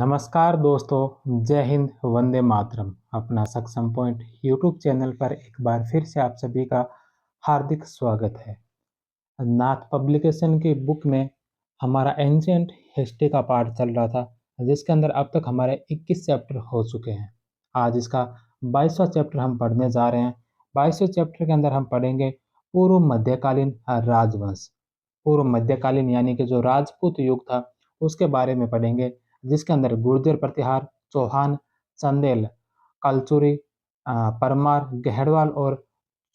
नमस्कार दोस्तों, जय हिंद, वंदे मातरम। अपना सक्षम पॉइंट यूट्यूब चैनल पर एक बार फिर से आप सभी का हार्दिक स्वागत है। नाथ पब्लिकेशन की बुक में हमारा एंशिएंट हिस्ट्री का पार्ट चल रहा था, जिसके अंदर अब तक हमारे 21 चैप्टर हो चुके हैं। आज इसका 22वां चैप्टर हम पढ़ने जा रहे हैं। 22वें चैप्टर के अंदर हम पढ़ेंगे पूर्व मध्यकालीन राजवंश। पूर्व मध्यकालीन यानी कि जो राजपूत युग था उसके बारे में पढ़ेंगे, जिसके अंदर गुर्जर प्रतिहार, चौहान, चंदेल, कलचुरी, परमार, गहड़वाल और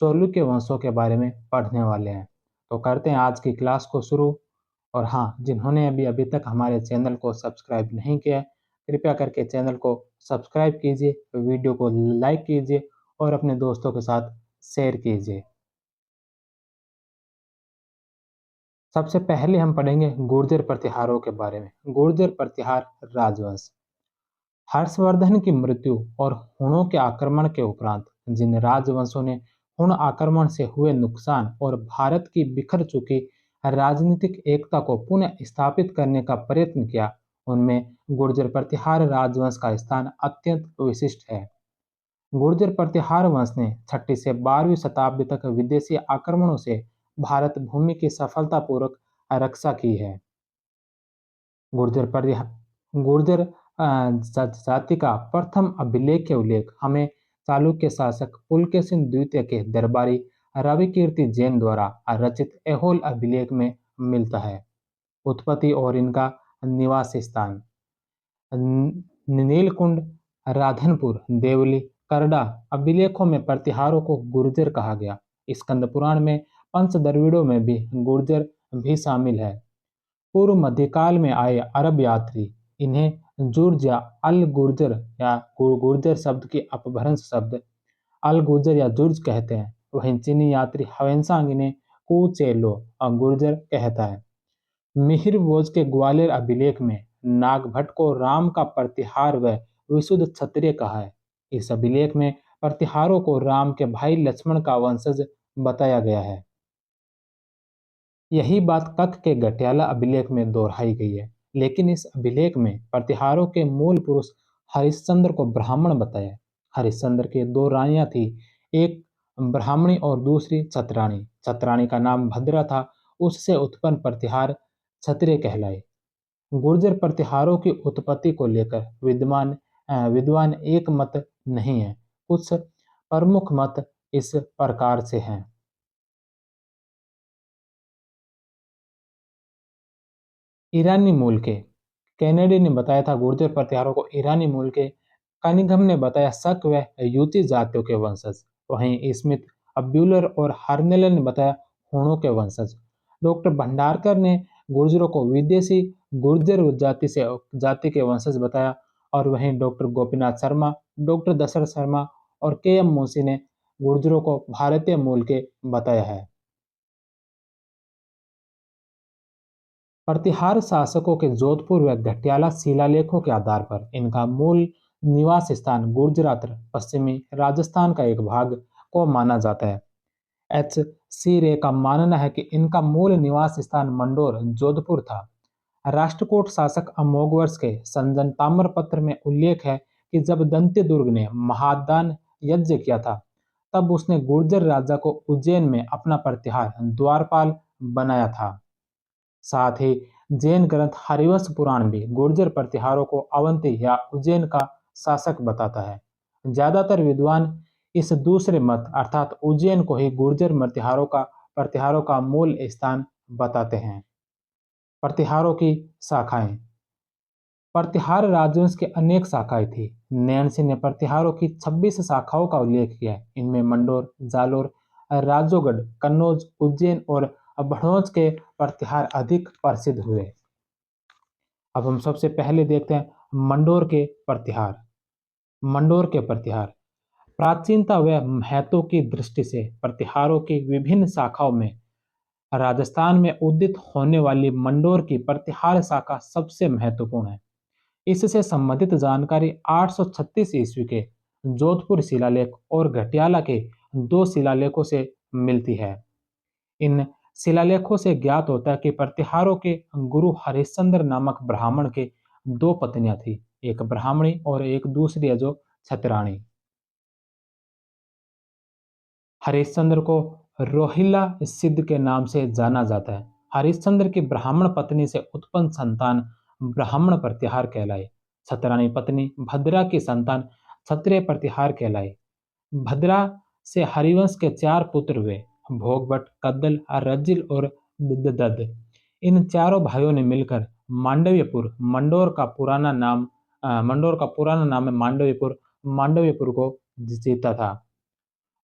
चालुक्य वंशों के बारे में पढ़ने वाले हैं। तो करते हैं आज की क्लास को शुरू। और हाँ, जिन्होंने अभी अभी तक हमारे चैनल को सब्सक्राइब नहीं किया है, कृपया करके चैनल को सब्सक्राइब कीजिए, वीडियो को लाइक कीजिए और अपने दोस्तों के साथ शेयर कीजिए। सबसे पहले हम पढ़ेंगे गुर्जर प्रतिहारों के बारे में। गुर्जर प्रतिहार राजवंश। हर्षवर्धन की मृत्यु और हुणों के आक्रमण के उपरांत जिन राजवंशों ने हुण आक्रमण से हुए नुकसान और भारत की बिखर चुकी राजनीतिक एकता को पुनः स्थापित करने का प्रयत्न किया, उनमें गुर्जर प्रतिहार राजवंश का स्थान अत्यंत विशिष्ट है। गुर्जर प्रतिहार वंश ने 6वीं से 12वीं शताब्दी तक विदेशी आक्रमणों से भारत भूमि की सफलतापूर्वक रक्षा की है। गुर्जर परिहा गुर्जर जाति का प्रथम अभिलेख उल्लेख हमें चालुक्य शासक पुलकेशिन द्वितीय के दरबारी रविकीर्ति जैन द्वारा रचित ऐहोल अभिलेख में मिलता है। उत्पत्ति और इनका निवास स्थान नीलकुंड, राधनपुर, देवली, करडा अभिलेखों में प्रतिहारों को गुर्जर कहा गया। स्कंद पुराण में पंचदर्विड़ों में भी गुर्जर भी शामिल है। पूर्व मध्यकाल में आए अरब यात्री इन्हें जुर्ज या अल गुर्जर या गुर्जर शब्द की अपभ्रंश शब्द अल गुर्जर या जुर्ज कहते हैं। वहीं चीनी यात्री हवेनसांग इन्हें कुचेलो और गुर्जर कहता है। मिहिर भोज के ग्वालियर अभिलेख में नागभट्ट को राम का प्रतिहार व विशुद्ध क्षत्रिय कहा है। इस अभिलेख में प्रतिहारों को राम के भाई लक्ष्मण का वंशज बताया गया है। यही बात कक्ष के गटियाला अभिलेख में दोहराई गई है, लेकिन इस अभिलेख में प्रतिहारों के मूल पुरुष हरिश्चंद्र को ब्राह्मण बताया है। हरिश्चंद्र की दो रानियां थी, एक ब्राह्मणी और दूसरी छत्राणी। छत्राणी का नाम भद्रा था, उससे उत्पन्न प्रतिहार क्षत्रिय कहलाए। गुर्जर प्रतिहारों की उत्पत्ति को लेकर विद्वान एक मत नहीं है। कुछ प्रमुख मत इस प्रकार से हैं। ईरानी मूल के कैनेडी ने बताया था गुर्जर प्रतिहारों को ईरानी मूल के। कनिंघम ने बताया शक व यूती जातियों के वंशज। वहीं स्मिथ, अब्यूलर और हार्नेल ने बताया हूणों के वंशज। डॉक्टर भंडारकर ने गुर्जरों को विदेशी गुर्जर जाति के वंशज बताया। और वहीं डॉक्टर गोपीनाथ शर्मा, डॉक्टर दशरथ शर्मा और के एम मुंशी ने गुर्जरों को भारतीय मूल के बताया है। प्रतिहार शासकों के जोधपुर व घटियाला शिलालेखों के आधार पर इनका मूल निवास स्थान गुर्जरात, पश्चिमी राजस्थान का एक भाग को माना जाता है। एच सी रे का मानना है कि इनका मूल निवास स्थान मंडोर, जोधपुर था। राष्ट्रकूट शासक अमोघवर्ष के संजन ताम्रपत्र में उल्लेख है कि जब दंत्य दुर्ग ने महादान यज्ञ किया था, तब उसने गुर्जर राजा को उज्जैन में अपना प्रतिहार द्वारपाल बनाया था। साथ ही जैन ग्रंथ हरिवंश पुराण भी गुर्जर प्रतिहारों को अवंती या उज्जैन का शासक बताता है। ज्यादातर विद्वान इस दूसरे मत अर्थात उज्जैन को ही गुर्जर प्रतिहारों का मूल स्थान बताते हैं। प्रतिहारों की शाखाएं। प्रतिहार राजवंश की अनेक शाखाएं थी। नैनसी ने प्रतिहारों की 26 शाखाओं का उल्लेख किया है। इनमें मंडोर, जालोर, राजोगढ़, कन्नौज, उज्जैन और भड़ोज के प्रतिहार अधिक प्रसिद्ध हुए। अब हम सबसे पहले देखते हैं मंडोर के प्रतिहार। मंडोर के प्रतिहार प्राचीनता व महत्व की दृष्टि से प्रतिहारों की विभिन्न शाखाओं में राजस्थान में उदित होने वाली मंडोर की प्रतिहार शाखा सबसे महत्वपूर्ण है। इससे संबंधित जानकारी 836 ईस्वी के जोधपुर शिलालेख और घटियाला के दो शिलालेखों से मिलती है। इन शिलालेखों से ज्ञात होता है कि प्रतिहारों के गुरु हरिश्चंद्र नामक ब्राह्मण के दो पत्नियां थी। एक ब्राह्मणी और एक दूसरी है जो छतरानी। हरिश्चंद्र को रोहिला सिद्ध के नाम से जाना जाता है। हरिश्चंद्र की ब्राह्मण पत्नी से उत्पन्न संतान ब्राह्मण प्रतिहार कहलाए। छतरानी पत्नी भद्रा की संतान क्षत्रिय प्रतिहार कहलाए। भद्रा से हरिवंश के 4 पुत्र हुए, भोगभट, कद्दल, रज्जिल और दद्द। इन चारों भाइयों ने मिलकर मांडव्यपुर, मंडोर का पुराना नाम है मांडव्यपुर, मांडव्यपुर को जीता था।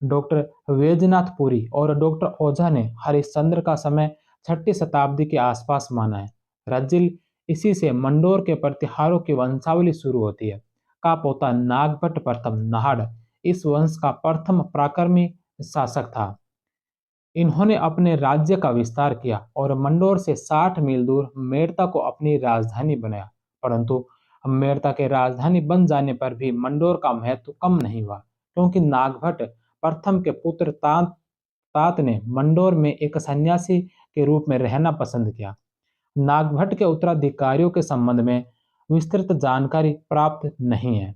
डॉक्टर वैजनाथ पुरी और डॉक्टर ओझा ने हरिश्चंद्र का समय 6ठी शताब्दी के आसपास माना है। रज्जिल इसी से मंडोर के प्रतिहारों की वंशावली शुरू होती है। का पोता नागभट्ट प्रथम नाहड़ इस वंश का प्रथम पराक्रमी शासक था। इन्होंने अपने राज्य का विस्तार किया और मंडोर से 60 मील दूर मेड़ता को अपनी राजधानी बनाया। परंतु मेड़ता के राजधानी बन जाने पर भी मंडोर का महत्व कम नहीं हुआ, क्योंकि नागभट्ट प्रथम के पुत्र तात तात ने मंडोर में एक सन्यासी के रूप में रहना पसंद किया। नागभट्ट के उत्तराधिकारियों के संबंध में विस्तृत जानकारी प्राप्त नहीं है।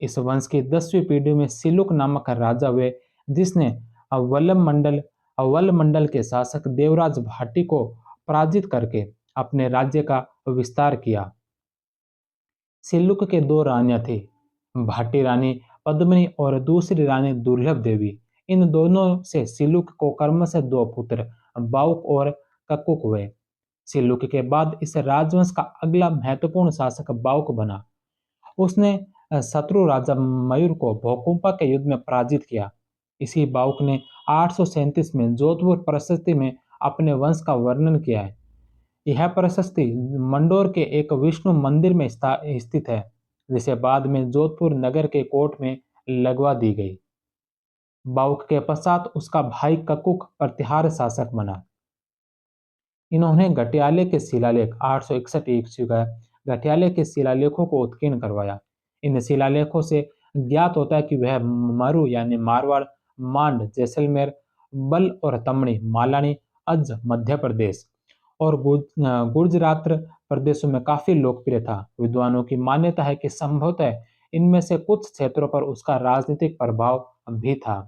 इस वंश की 10वीं पीढ़ी में सिलुक नामक राजा हुए, जिसने अवल मंडल के शासक देवराज भाटी को पराजित करके अपने राज्य का विस्तार किया। सिल्लुक के 2 रानियां थी, भाटी रानी पद्मिनी और दूसरी रानी दुर्लभ देवी। इन दोनों से सिल्लुक को क्रमशः 2 पुत्र बाउक और कक्कुक हुए। सिल्लुक के बाद इस राजवंश का अगला महत्वपूर्ण शासक बाउक बना। उसने शत्रु राजा मयूर को भोकुंपा के युद्ध में पराजित किया। इसी बाउक ने 837 में जोधपुर प्रशस्ति में अपने वंश का वर्णन किया है। यह प्रशस्ति मंडोर के एक विष्णु मंदिर में स्थित है, जिसे बाद में जोधपुर नगर के कोर्ट में लगवा दी गई। बाउक के पश्चात उसका भाई ककुक प्रतिहार शासक बना। इन्होंने गटियाले के शिलालेख 861 ईस्वी का गटियाले के शिलालेखों को उत्कीर्ण करवाया। इन शिलालेखों से ज्ञात होता है कि वह मरु यानी मारवाड़, मांड जैसलमेर, बल और तमणी मालानी, अज मध्य प्रदेश और गुजरात प्रदेशों में काफी लोकप्रिय था। विद्वानों की मान्यता है कि संभवतः इनमें से कुछ क्षेत्रों पर उसका राजनीतिक प्रभाव भी था।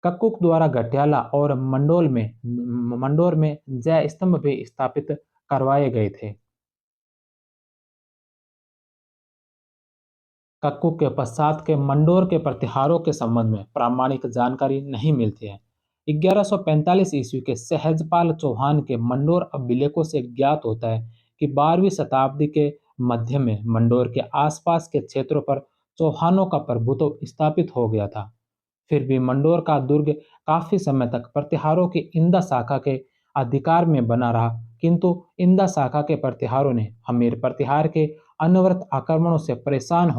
कक्कुक द्वारा गटियाला और मंडोर में जय स्तंभ भी स्थापित करवाए गए थे। कक्कुक के पश्चात के मंडोर के प्रतिहारों के संबंध में प्रामाणिक जानकारी नहीं मिलती है। 1145 ईस्वी के सहजपाल चौहान के मंडोर अभिलेखों से ज्ञात होता है कि 12वीं शताब्दी के मध्य में मंडोर के आसपास के क्षेत्रों पर चौहानों का प्रभुत्व स्थापित हो गया था। फिर भी मंडोर का दुर्ग काफी समय तक प्रतिहारों की इंदा शाखा के अधिकार में बना रहा, किंतु इंदा शाखा के प्रतिहारों ने हमीर प्रतिहार के अनवरत आक्रमणों से परेशान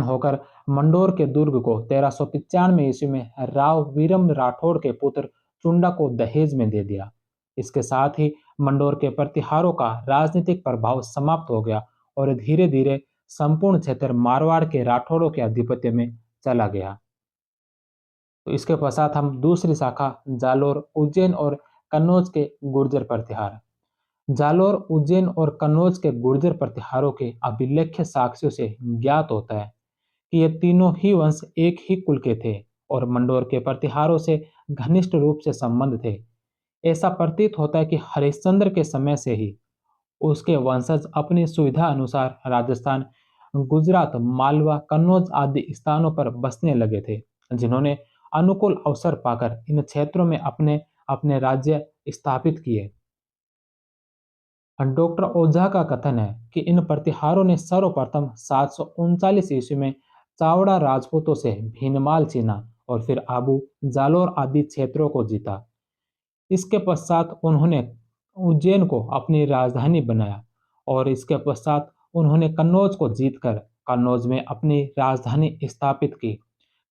होकर मंडोर के दुर्ग को 1395 ईस्वी में राव वीरम राठौड़ के पुत्र चुंडा को दहेज में दे दिया। इसके साथ ही मंडोर के प्रतिहारों का राजनीतिक प्रभाव समाप्त हो गया और धीरे धीरे संपूर्ण क्षेत्र मारवाड़ के राठौड़ों के आधिपत्य में चला गया। तो इसके पश्चात हम दूसरी शाखा जालोर, उज्जैन और कन्नौज के गुर्जर प्रतिहार। जालोर, उज्जैन और कन्नौज के गुर्जर प्रतिहारों के अभिलेख्य साक्ष्यों से ज्ञात होता है कि ये तीनों ही वंश एक ही कुल के थे और मंडोर के प्रतिहारों से घनिष्ठ रूप से संबंध थे। ऐसा प्रतीत होता है कि हरिश्चंद्र के समय से ही उसके वंशज अपनी सुविधा अनुसार राजस्थान, गुजरात, मालवा, कन्नौज आदि स्थानों पर बसने लगे थे, जिन्होंने अनुकूल अवसर पाकर इन क्षेत्रों में अपने अपने राज्य स्थापित किए। डॉक्टर ओझा का कथन है कि इन प्रतिहारों ने सर्वप्रथम 739 ईस्वी में चावड़ा राजपूतों से भीनमाल छीना और फिर आबू, जालोर आदि क्षेत्रों को जीता। इसके पश्चात उन्होंने उज्जैन को अपनी राजधानी बनाया और इसके पश्चात उन्होंने कन्नौज को जीतकर कन्नौज में अपनी राजधानी स्थापित की।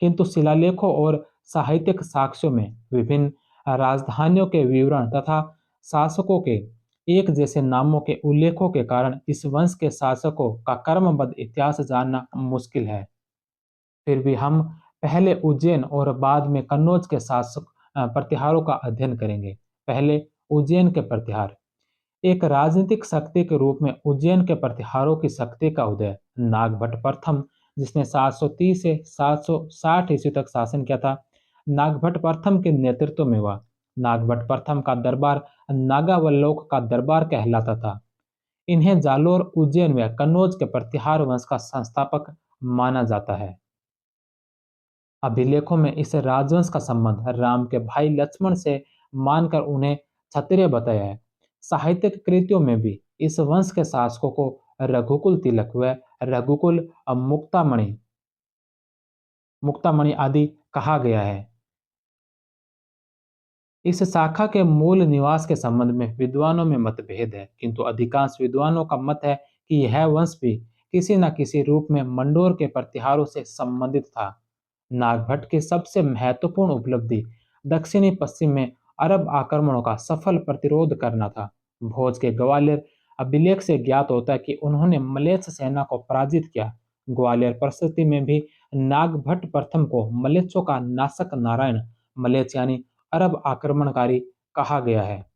किंतु शिलालेखों और साहित्यिक साक्ष्यों में विभिन्न राजधानियों के विवरण तथा शासकों के एक जैसे नामों के उल्लेखों के कारण इस वंश के शासकों का क्रमबद्ध इतिहास जानना मुश्किल है। फिर भी हम पहले उज्जैन और बाद में कन्नौज के प्रतिहारों का अध्ययन करेंगे। पहले उज्जैन के प्रतिहार। एक राजनीतिक शक्ति के रूप में उज्जैन के प्रतिहारों की शक्ति का उदय नागभट्ट प्रथम, जिसने 730 से 760 ईस्वी तक शासन किया था, नागभट्ट प्रथम के नेतृत्व में हुआ। नागभट्ट प्रथम का दरबार नागावल्लोक का दरबार कहलाता था। इन्हें जालोर, उज्जैन व कन्नौज के प्रतिहार वंश का संस्थापक माना जाता है। अभिलेखों में इस राजवंश का संबंध राम के भाई लक्ष्मण से मानकर उन्हें क्षत्रिय बताया है। साहित्यिक कृतियों में भी इस वंश के शासकों को रघुकुल तिलक व रघुकुल मुक्तामणि मुक्तामणि आदि कहा गया है। इस शाखा के मूल निवास के संबंध में विद्वानों में मतभेद है, किंतु अधिकांश विद्वानों का मत है कि यह वंश भी किसी न किसी रूप में मंडोर के प्रतिहारों से संबंधित था। नागभट्ट की सबसे महत्वपूर्ण उपलब्धि दक्षिणी पश्चिम में अरब आक्रमणों का सफल प्रतिरोध करना था। भोज के ग्वालियर अभिलेख से ज्ञात होता है कि उन्होंने मलेच्छ सेना को पराजित किया। ग्वालियर परिस्थिति में भी नागभट्ट प्रथम को मलेच्छों का नाशक नारायण मलेच्छ यानी अरब आक्रमणकारी कहा गया है।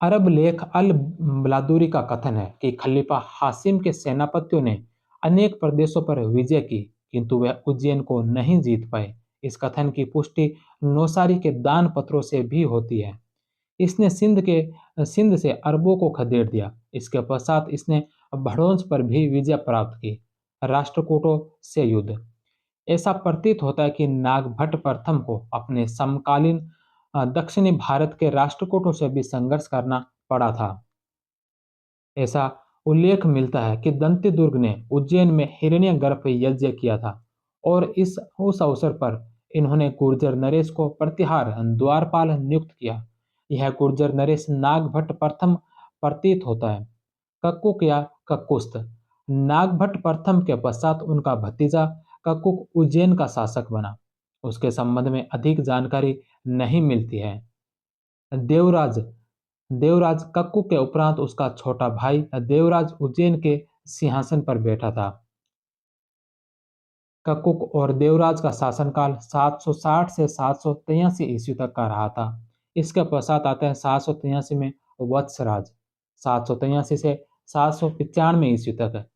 अरब लेख अल बलादुरी का कथन है कि खलीफा हासिम के सेनापतियों ने अनेक प्रदेशों पर विजय की, किंतु वह उज्जैन को नहीं जीत पाए। इस कथन की पुष्टि नौसारी के दान पत्रों से भी होती है। इसने सिंध से अरबों को खदेड़ दिया। इसके पश्चात इसने भड़ोंस पर भी विजय प्राप्त की। राष्ट्रकूटों से युद्ध। ऐसा प्रतीत होता है कि नागभट्ट प्रथम को अपने समकालीन दक्षिणी भारत के राष्ट्रकूटों से भी संघर्ष करना पड़ा था। ऐसा उल्लेख मिलता है कि दंती दुर्ग ने उज्जैन में हिरण्यगर्भ यज्ञ किया था और इस उस अवसर पर इन्होंने गुर्जर नरेश को प्रतिहार द्वारपाल नियुक्त किया। यह गुर्जर नरेश नागभट्ट प्रथम प्रतीत होता है। कक्कुक या कक्कुस्त। नागभट्ट प्रथम के पश्चात उनका भतीजा कक्कुक उज्जैन का शासक बना। उसके संबंध में अधिक जानकारी नहीं मिलती है। देवराज देवराज कक्कुक के उपरांत उसका छोटा भाई देवराज उज्जैन के सिंहासन पर बैठा था। कक्कुक और देवराज का शासनकाल 760 से 783 ईस्वी तक का रहा था। इसके पश्चात आते हैं 783 में वत्सराज, 783 से 795 ईस्वी तक।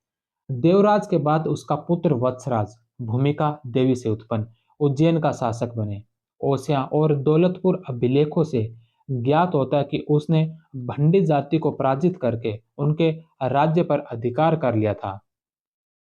देवराज के बाद उसका पुत्र वत्सराज भूमिका देवी से उत्पन्न उज्जैन का शासक बने। ओसिया और दौलतपुर अभिलेखों से ज्ञात होता है कि उसने भंडी जाति को पराजित करके उनके राज्य पर अधिकार कर लिया था।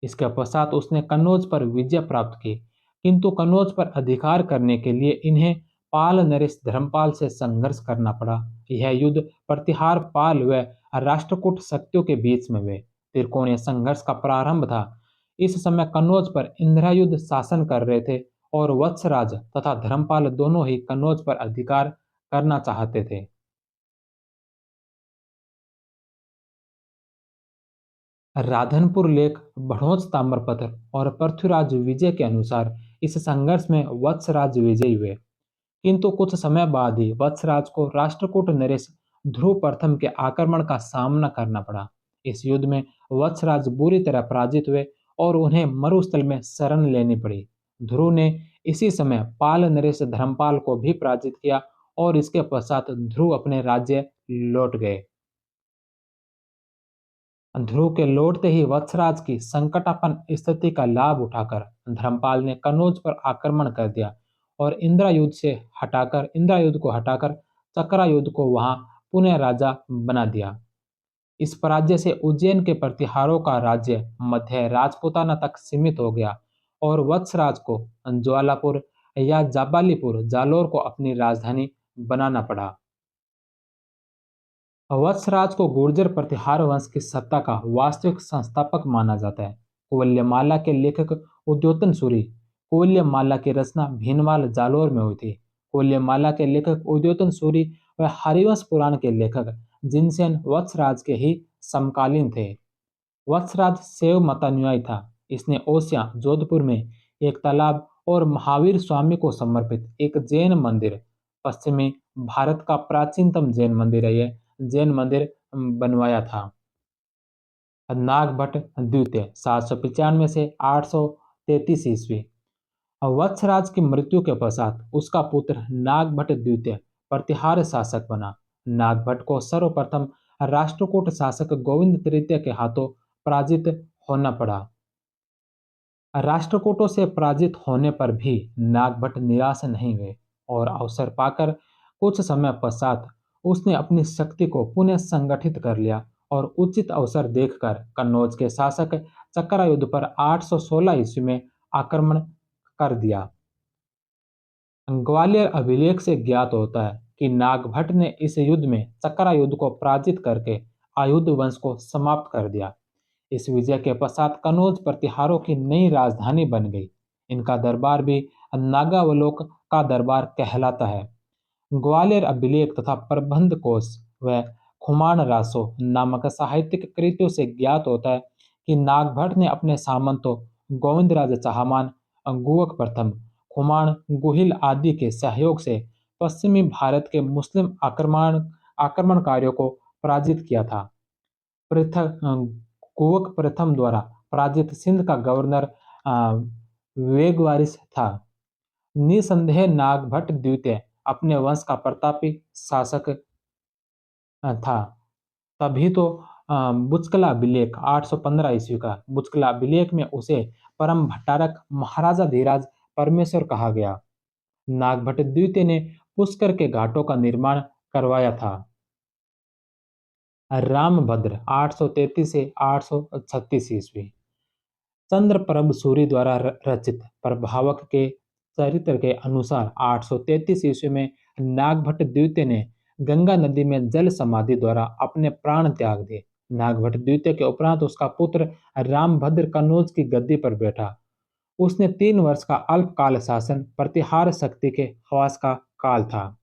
इसके पश्चात उसने कन्नौज पर विजय प्राप्त की, किंतु कन्नौज पर अधिकार करने के लिए इन्हें पाल नरेश धर्मपाल से संघर्ष करना पड़ा। यह युद्ध प्रतिहार पाल व राष्ट्रकूट शक्तियों के बीच में हुए त्रिकोणीय संघर्ष का प्रारंभ था। इस समय कन्नौज पर इंद्रायुध शासन कर रहे थे और वत्सराज तथा धर्मपाल दोनों ही कन्नौज पर अधिकार करना चाहते थे। राधनपुर लेख, भड़ोच ताम्रपत्र और पृथ्वीराज विजय के अनुसार इस संघर्ष में वत्सराज विजयी हुए, किंतु कुछ समय बाद ही वत्सराज को राष्ट्रकूट नरेश ध्रुव प्रथम के आक्रमण का सामना करना पड़ा। इस युद्ध में वत्सराज बुरी तरह पराजित हुए और उन्हें मरुस्थल में शरण लेनी पड़ी। ध्रुव ने इसी समय पाल नरेश धर्मपाल को भी पराजित किया और इसके पश्चात ध्रुव अपने राज्य लौट गए। ध्रुव के लौटते ही वत्सराज की संकटापन्न स्थिति का लाभ उठाकर धर्मपाल ने कन्नौज पर आक्रमण कर दिया और इंद्रायुध को हटाकर चक्रायुध को वहां पुनः राजा बना दिया। इस पराजय से उज्जैन के प्रतिहारों का राज्य मध्य राजपूताना तक सीमित हो गया और वत्सराज को ज्वालापुर या जाबालीपुर जालोर को अपनी राजधानी बनाना पड़ा। वत्सराज को गुर्जर प्रतिहार वंश की सत्ता का वास्तविक संस्थापक माना जाता है। कुवल्यमाला के लेखक उद्योतन सूरी। कुवल्यमाला की रचना भीनमाल जालोर में हुई थी। कुवल्यमाला के लेखक उद्योतन सूरी व हरिवंश पुराण के लेखक जिनसेन वत्सराज के ही समकालीन थे। वत्सराज शैव मतानुयायी था। इसने ओसिया जोधपुर में एक तालाब और महावीर स्वामी को समर्पित एक जैन मंदिर, पश्चिमी भारत का प्राचीनतम जैन मंदिर है ये, जैन मंदिर बनवाया था। नागभट्ट द्वितीय 795 से 833 ईस्वी। वत्सराज की मृत्यु के पश्चात उसका पुत्र नागभट्ट द्वितीय प्रतिहार शासक बना। नागभट्ट को सर्वप्रथम राष्ट्रकूट शासक गोविंद तृतीय के हाथों पराजित होना पड़ा। राष्ट्रकूटों से पराजित होने पर भी नागभट्ट निराश नहीं हुए और अवसर पाकर कुछ समय पश्चात उसने अपनी शक्ति को पुनः संगठित कर लिया और उचित अवसर देखकर कन्नौज के शासक चक्रायुद्ध पर 816 ईस्वी में आक्रमण कर दिया। ग्वालियर अभिलेख से ज्ञात होता है कि नागभट्ट ने इस युद्ध में चक्रायुद्ध को पराजित करके आयुध वंश को समाप्त कर दिया। इस विजय के पश्चात कनौज प्रतिहारों की नई राजधानी बन गई। इनका दरबार भी नागावलोक का दरबार कहलाता है। ग्वालियर अभिलेख तथा प्रबंध कोश व खुमान रासो नामक साहित्यिक कृतियों से ज्ञात होता है कि नागभट्ट ने अपने सामंतों गोविंदराज चाहमान, गुहक प्रथम, खुमान, गुहिल आदि के सहयोग से पश्चिमी भारत के मुस्लिम आक्रमणकारियों को पराजित किया था। पृथक कुवक प्रथम द्वारा पराजित सिंध का गवर्नर अ, वेगवारिस था। निसंदेह नागभट्ट द्वितीय अपने वंश का प्रतापी शासक था। तभी तो बुचकला अभिलेख 815 ईस्वी का बुचकला अभिलेख में उसे परम भट्टारक महाराजा धीराज परमेश्वर कहा गया। नागभट्ट द्वितीय ने पुष्कर के घाटों का निर्माण करवाया था। रामभद्र 833 से 836 ईस्वी चंद्रप्रभ सूरी द्वारा रचित प्रभावक के चरित्र के अनुसार 833 ईस्वी में नागभट्ट द्वितीय ने गंगा नदी में जल समाधि द्वारा अपने प्राण त्याग दिए। नागभट्ट द्वितीय के उपरांत उसका पुत्र रामभद्र कन्नौज की गद्दी पर बैठा। उसने 3 वर्ष का अल्पकाल शासन प्रतिहार शक्ति के हवास का काल था।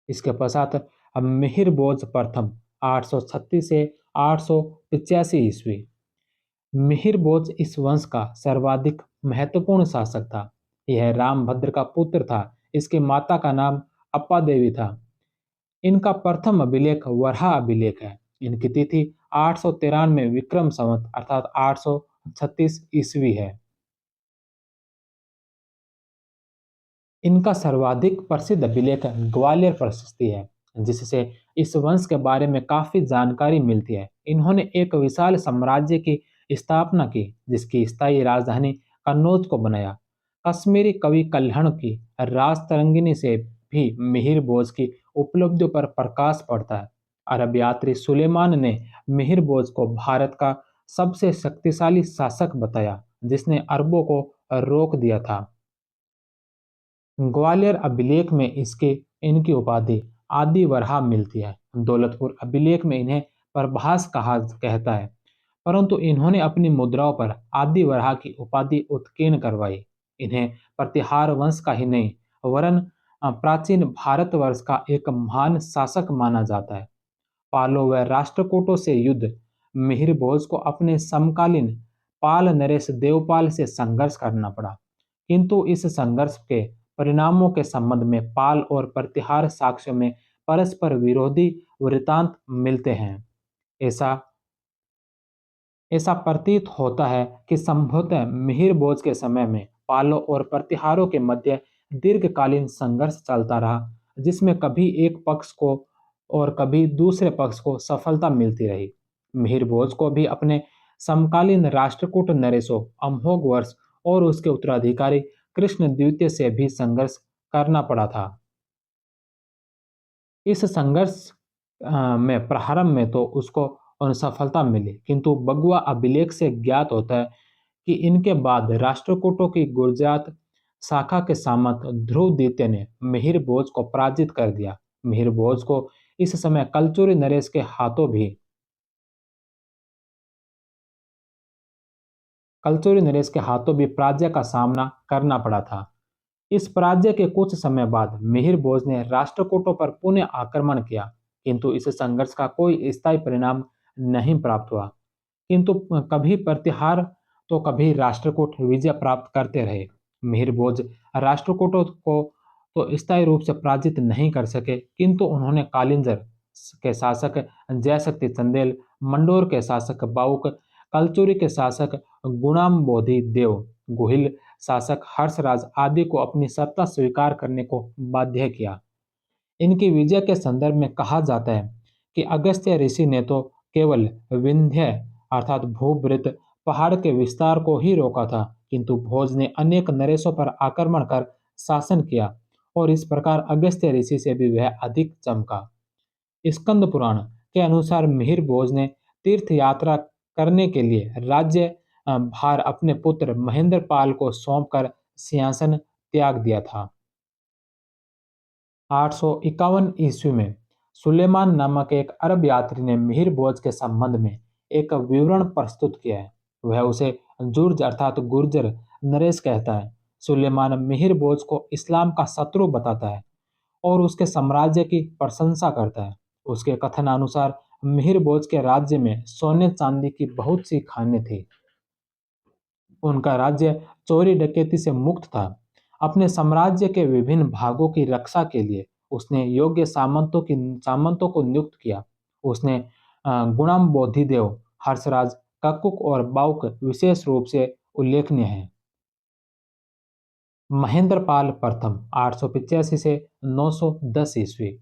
इसके पश्चात मिहिर भोज प्रथम 836 से 885 ईस्वी मिहिर भोज इस वंश का सर्वाधिक महत्वपूर्ण शासक था। यह रामभद्र का पुत्र था। इसकी माता का नाम अप्पा देवी था। इनका प्रथम अभिलेख वराह अभिलेख है। इनकी तिथि 893 विक्रम संवत अर्थात 836 ईस्वी है। इनका सर्वाधिक प्रसिद्ध अभिलेख ग्वालियर प्रशस्ति है, जिससे इस वंश के बारे में काफी जानकारी मिलती है। इन्होंने एक विशाल साम्राज्य की स्थापना की, जिसकी स्थायी राजधानी कन्नौज को बनाया। कश्मीरी कवि कल्हण की राजतरंगिणी से भी मिहिर भोज की उपलब्धियों पर प्रकाश पड़ता है। अरब यात्री सुलेमान ने मिहिर भोज को भारत का सबसे शक्तिशाली शासक बताया, जिसने अरबों को रोक दिया था। ग्वालियर अभिलेख में इसके इनकी उपाधि आदि वरहा मिलती है। दौलतपुर अभिलेख में इन्हें प्रभास कहा कहता है, परंतु इन्होंने अपनी मुद्राओं पर आदि वरहा की उपाधि उत्कीर्ण करवाई। इन्हें प्रतिहार वंश का ही नहीं वरन प्राचीन भारतवर्ष का एक महान शासक माना जाता है। पालों व राष्ट्रकूटों से युद्ध मिहिर भोज को अपने समकालीन पाल नरेश देवपाल से संघर्ष करना पड़ा, किंतु इस संघर्ष के परिणामों के संबंध में पाल और प्रतिहार साक्ष्यों में परस्पर विरोधी वृत्तांत मिलते हैं। ऐसा ऐसा प्रतीत होता है कि संभवतः मिहिर भोज के समय में पालों और प्रतिहारों के मध्य दीर्घकालीन संघर्ष चलता रहा, जिसमें कभी एक पक्ष को और कभी दूसरे पक्ष को सफलता मिलती रही। मिहिर भोज को भी अपने समकालीन राष्ट्रकूट नरेशों अमोघ वर्ष और उसके उत्तराधिकारी कृष्ण द्वितीय से भी संघर्ष करना पड़ा था। इस संघर्ष में प्रारंभ में तो उसको सफलता मिली, किंतु बगुआ अभिलेख से ज्ञात होता है कि इनके बाद राष्ट्रकूटों की गुजरात शाखा के सामंत ध्रुव द्वितीय ने मिहिर भोज को पराजित कर दिया। मिहिर भोज को इस समय कलचुरी नरेश के हाथों भी पराजय का सामना करना पड़ा था। इस पराजय के कुछ समय बाद मिहिर भोज ने राष्ट्रकूटों पर पुनः आक्रमण किया, किंतु इस संघर्ष का कोई स्थायी परिणाम नहीं प्राप्त हुआ। किंतु कभी प्रतिहार तो कभी राष्ट्रकूट विजय प्राप्त करते रहे। मिहिर भोज राष्ट्रकूटों को तो स्थायी रूप से पराजित नहीं कर सके, किंतु उन्होंने कालिंजर के शासक जयशक्ति चंदेल, मंडोर के शासक बाउक, कलचुरी के शासक गुणाम बोधि देव, गुहिल शासक हर्षराज आदि को अपनी सत्ता स्वीकार करने को बाध्य किया। इनकी विजय के संदर्भ में कहा जाता है कि अगस्त्य ऋषि ने तो केवल विंध्य अर्थात भूवृत्त पहाड़ के विस्तार को ही रोका था, किंतु भोज ने अनेक नरेशों पर आक्रमण कर शासन किया और इस प्रकार अगस्त्य ऋषि से भी वह अधिक चमका। स्कंद पुराण के अनुसार मिहिर भोज ने तीर्थ यात्रा करने के लिए राज्य भार अपने पुत्र महेंद्र पाल को सौंपकर सिंहासन त्याग दिया था। 851 ईस्वी में सुलेमान नामक एक अरब यात्री ने मिहिर भोज के संबंध में एक विवरण प्रस्तुत किया है। वह उसे जुर्ज अर्थात गुर्जर नरेश कहता है। सुलेमान मिहिर भोज को इस्लाम का शत्रु बताता है और उसके साम्राज्य की प्रशंसा करता है। उसके कथन अनुसार मिहिर भोज के राज्य में सोने चांदी की बहुत सी खानें थी। उनका राज्य चोरी डकैती से मुक्त था। अपने साम्राज्य के विभिन्न भागों की रक्षा के लिए उसने योग्य सामंतों को नियुक्त किया। उसने गुणम बोधिदेव, हर्षराज, ककुक और बाउक विशेष रूप से उल्लेखनीय हैं। महेंद्र पाल प्रथम 885 से 910 ईस्वी।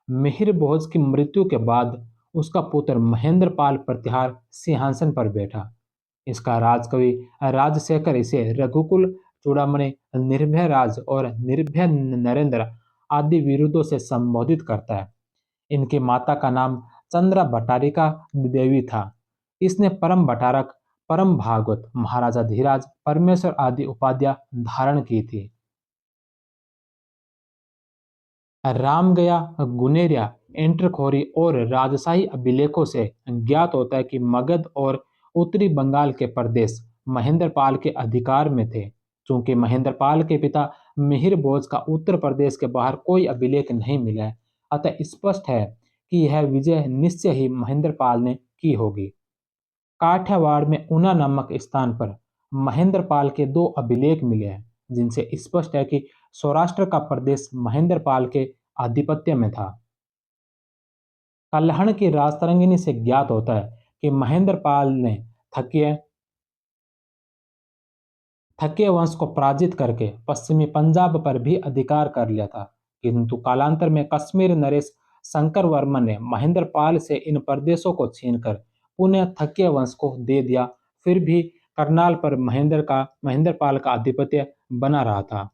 मिहिर भोज की मृत्यु के बाद उसका पुत्र महेंद्र पाल प्रतिहार सिंहासन पर बैठा। इसका राजकवि राजशेखर इसे रघुकुल चूड़ामणि, निर्भय राज और निर्भय नरेंद्र आदि विरुद्धों से संबोधित करता है। इनकी माता का नाम चंद्रा भट्टारिका देवी था। इसने परम भट्टारक, परम भागवत, महाराजा धीराज, परमेश्वर आदि उपाधियां धारण की थी। रामगया, गुनेरिया, एंट्रखोरी और राजशाही अभिलेखों से ज्ञात होता है कि मगध और उत्तरी बंगाल के प्रदेश महेंद्र पाल के अधिकार में थे। चूंकि महेंद्र पाल के पिता मिहिर भोज का उत्तर प्रदेश के बाहर कोई अभिलेख नहीं मिला है, अतः स्पष्ट है कि यह विजय निश्चय ही महेंद्र पाल ने की होगी। काठियावाड़ में ऊना नामक स्थान पर महेंद्र पाल के दो अभिलेख मिले हैं, जिनसे स्पष्ट है कि सौराष्ट्र का प्रदेश महेंद्र पाल के आधिपत्य में था। कल्हण की राजतरंगिणी से ज्ञात होता है कि महेंद्र पाल ने थकिए थके वंश को पराजित करके पश्चिमी पंजाब पर भी अधिकार कर लिया था, किंतु कालांतर में कश्मीर नरेश शंकर वर्मन ने महेंद्र पाल से इन प्रदेशों को छीनकर पुनः थकिया वंश को दे दिया। फिर भी करनाल पर महेंद्र पाल का आधिपत्य बना रहा था।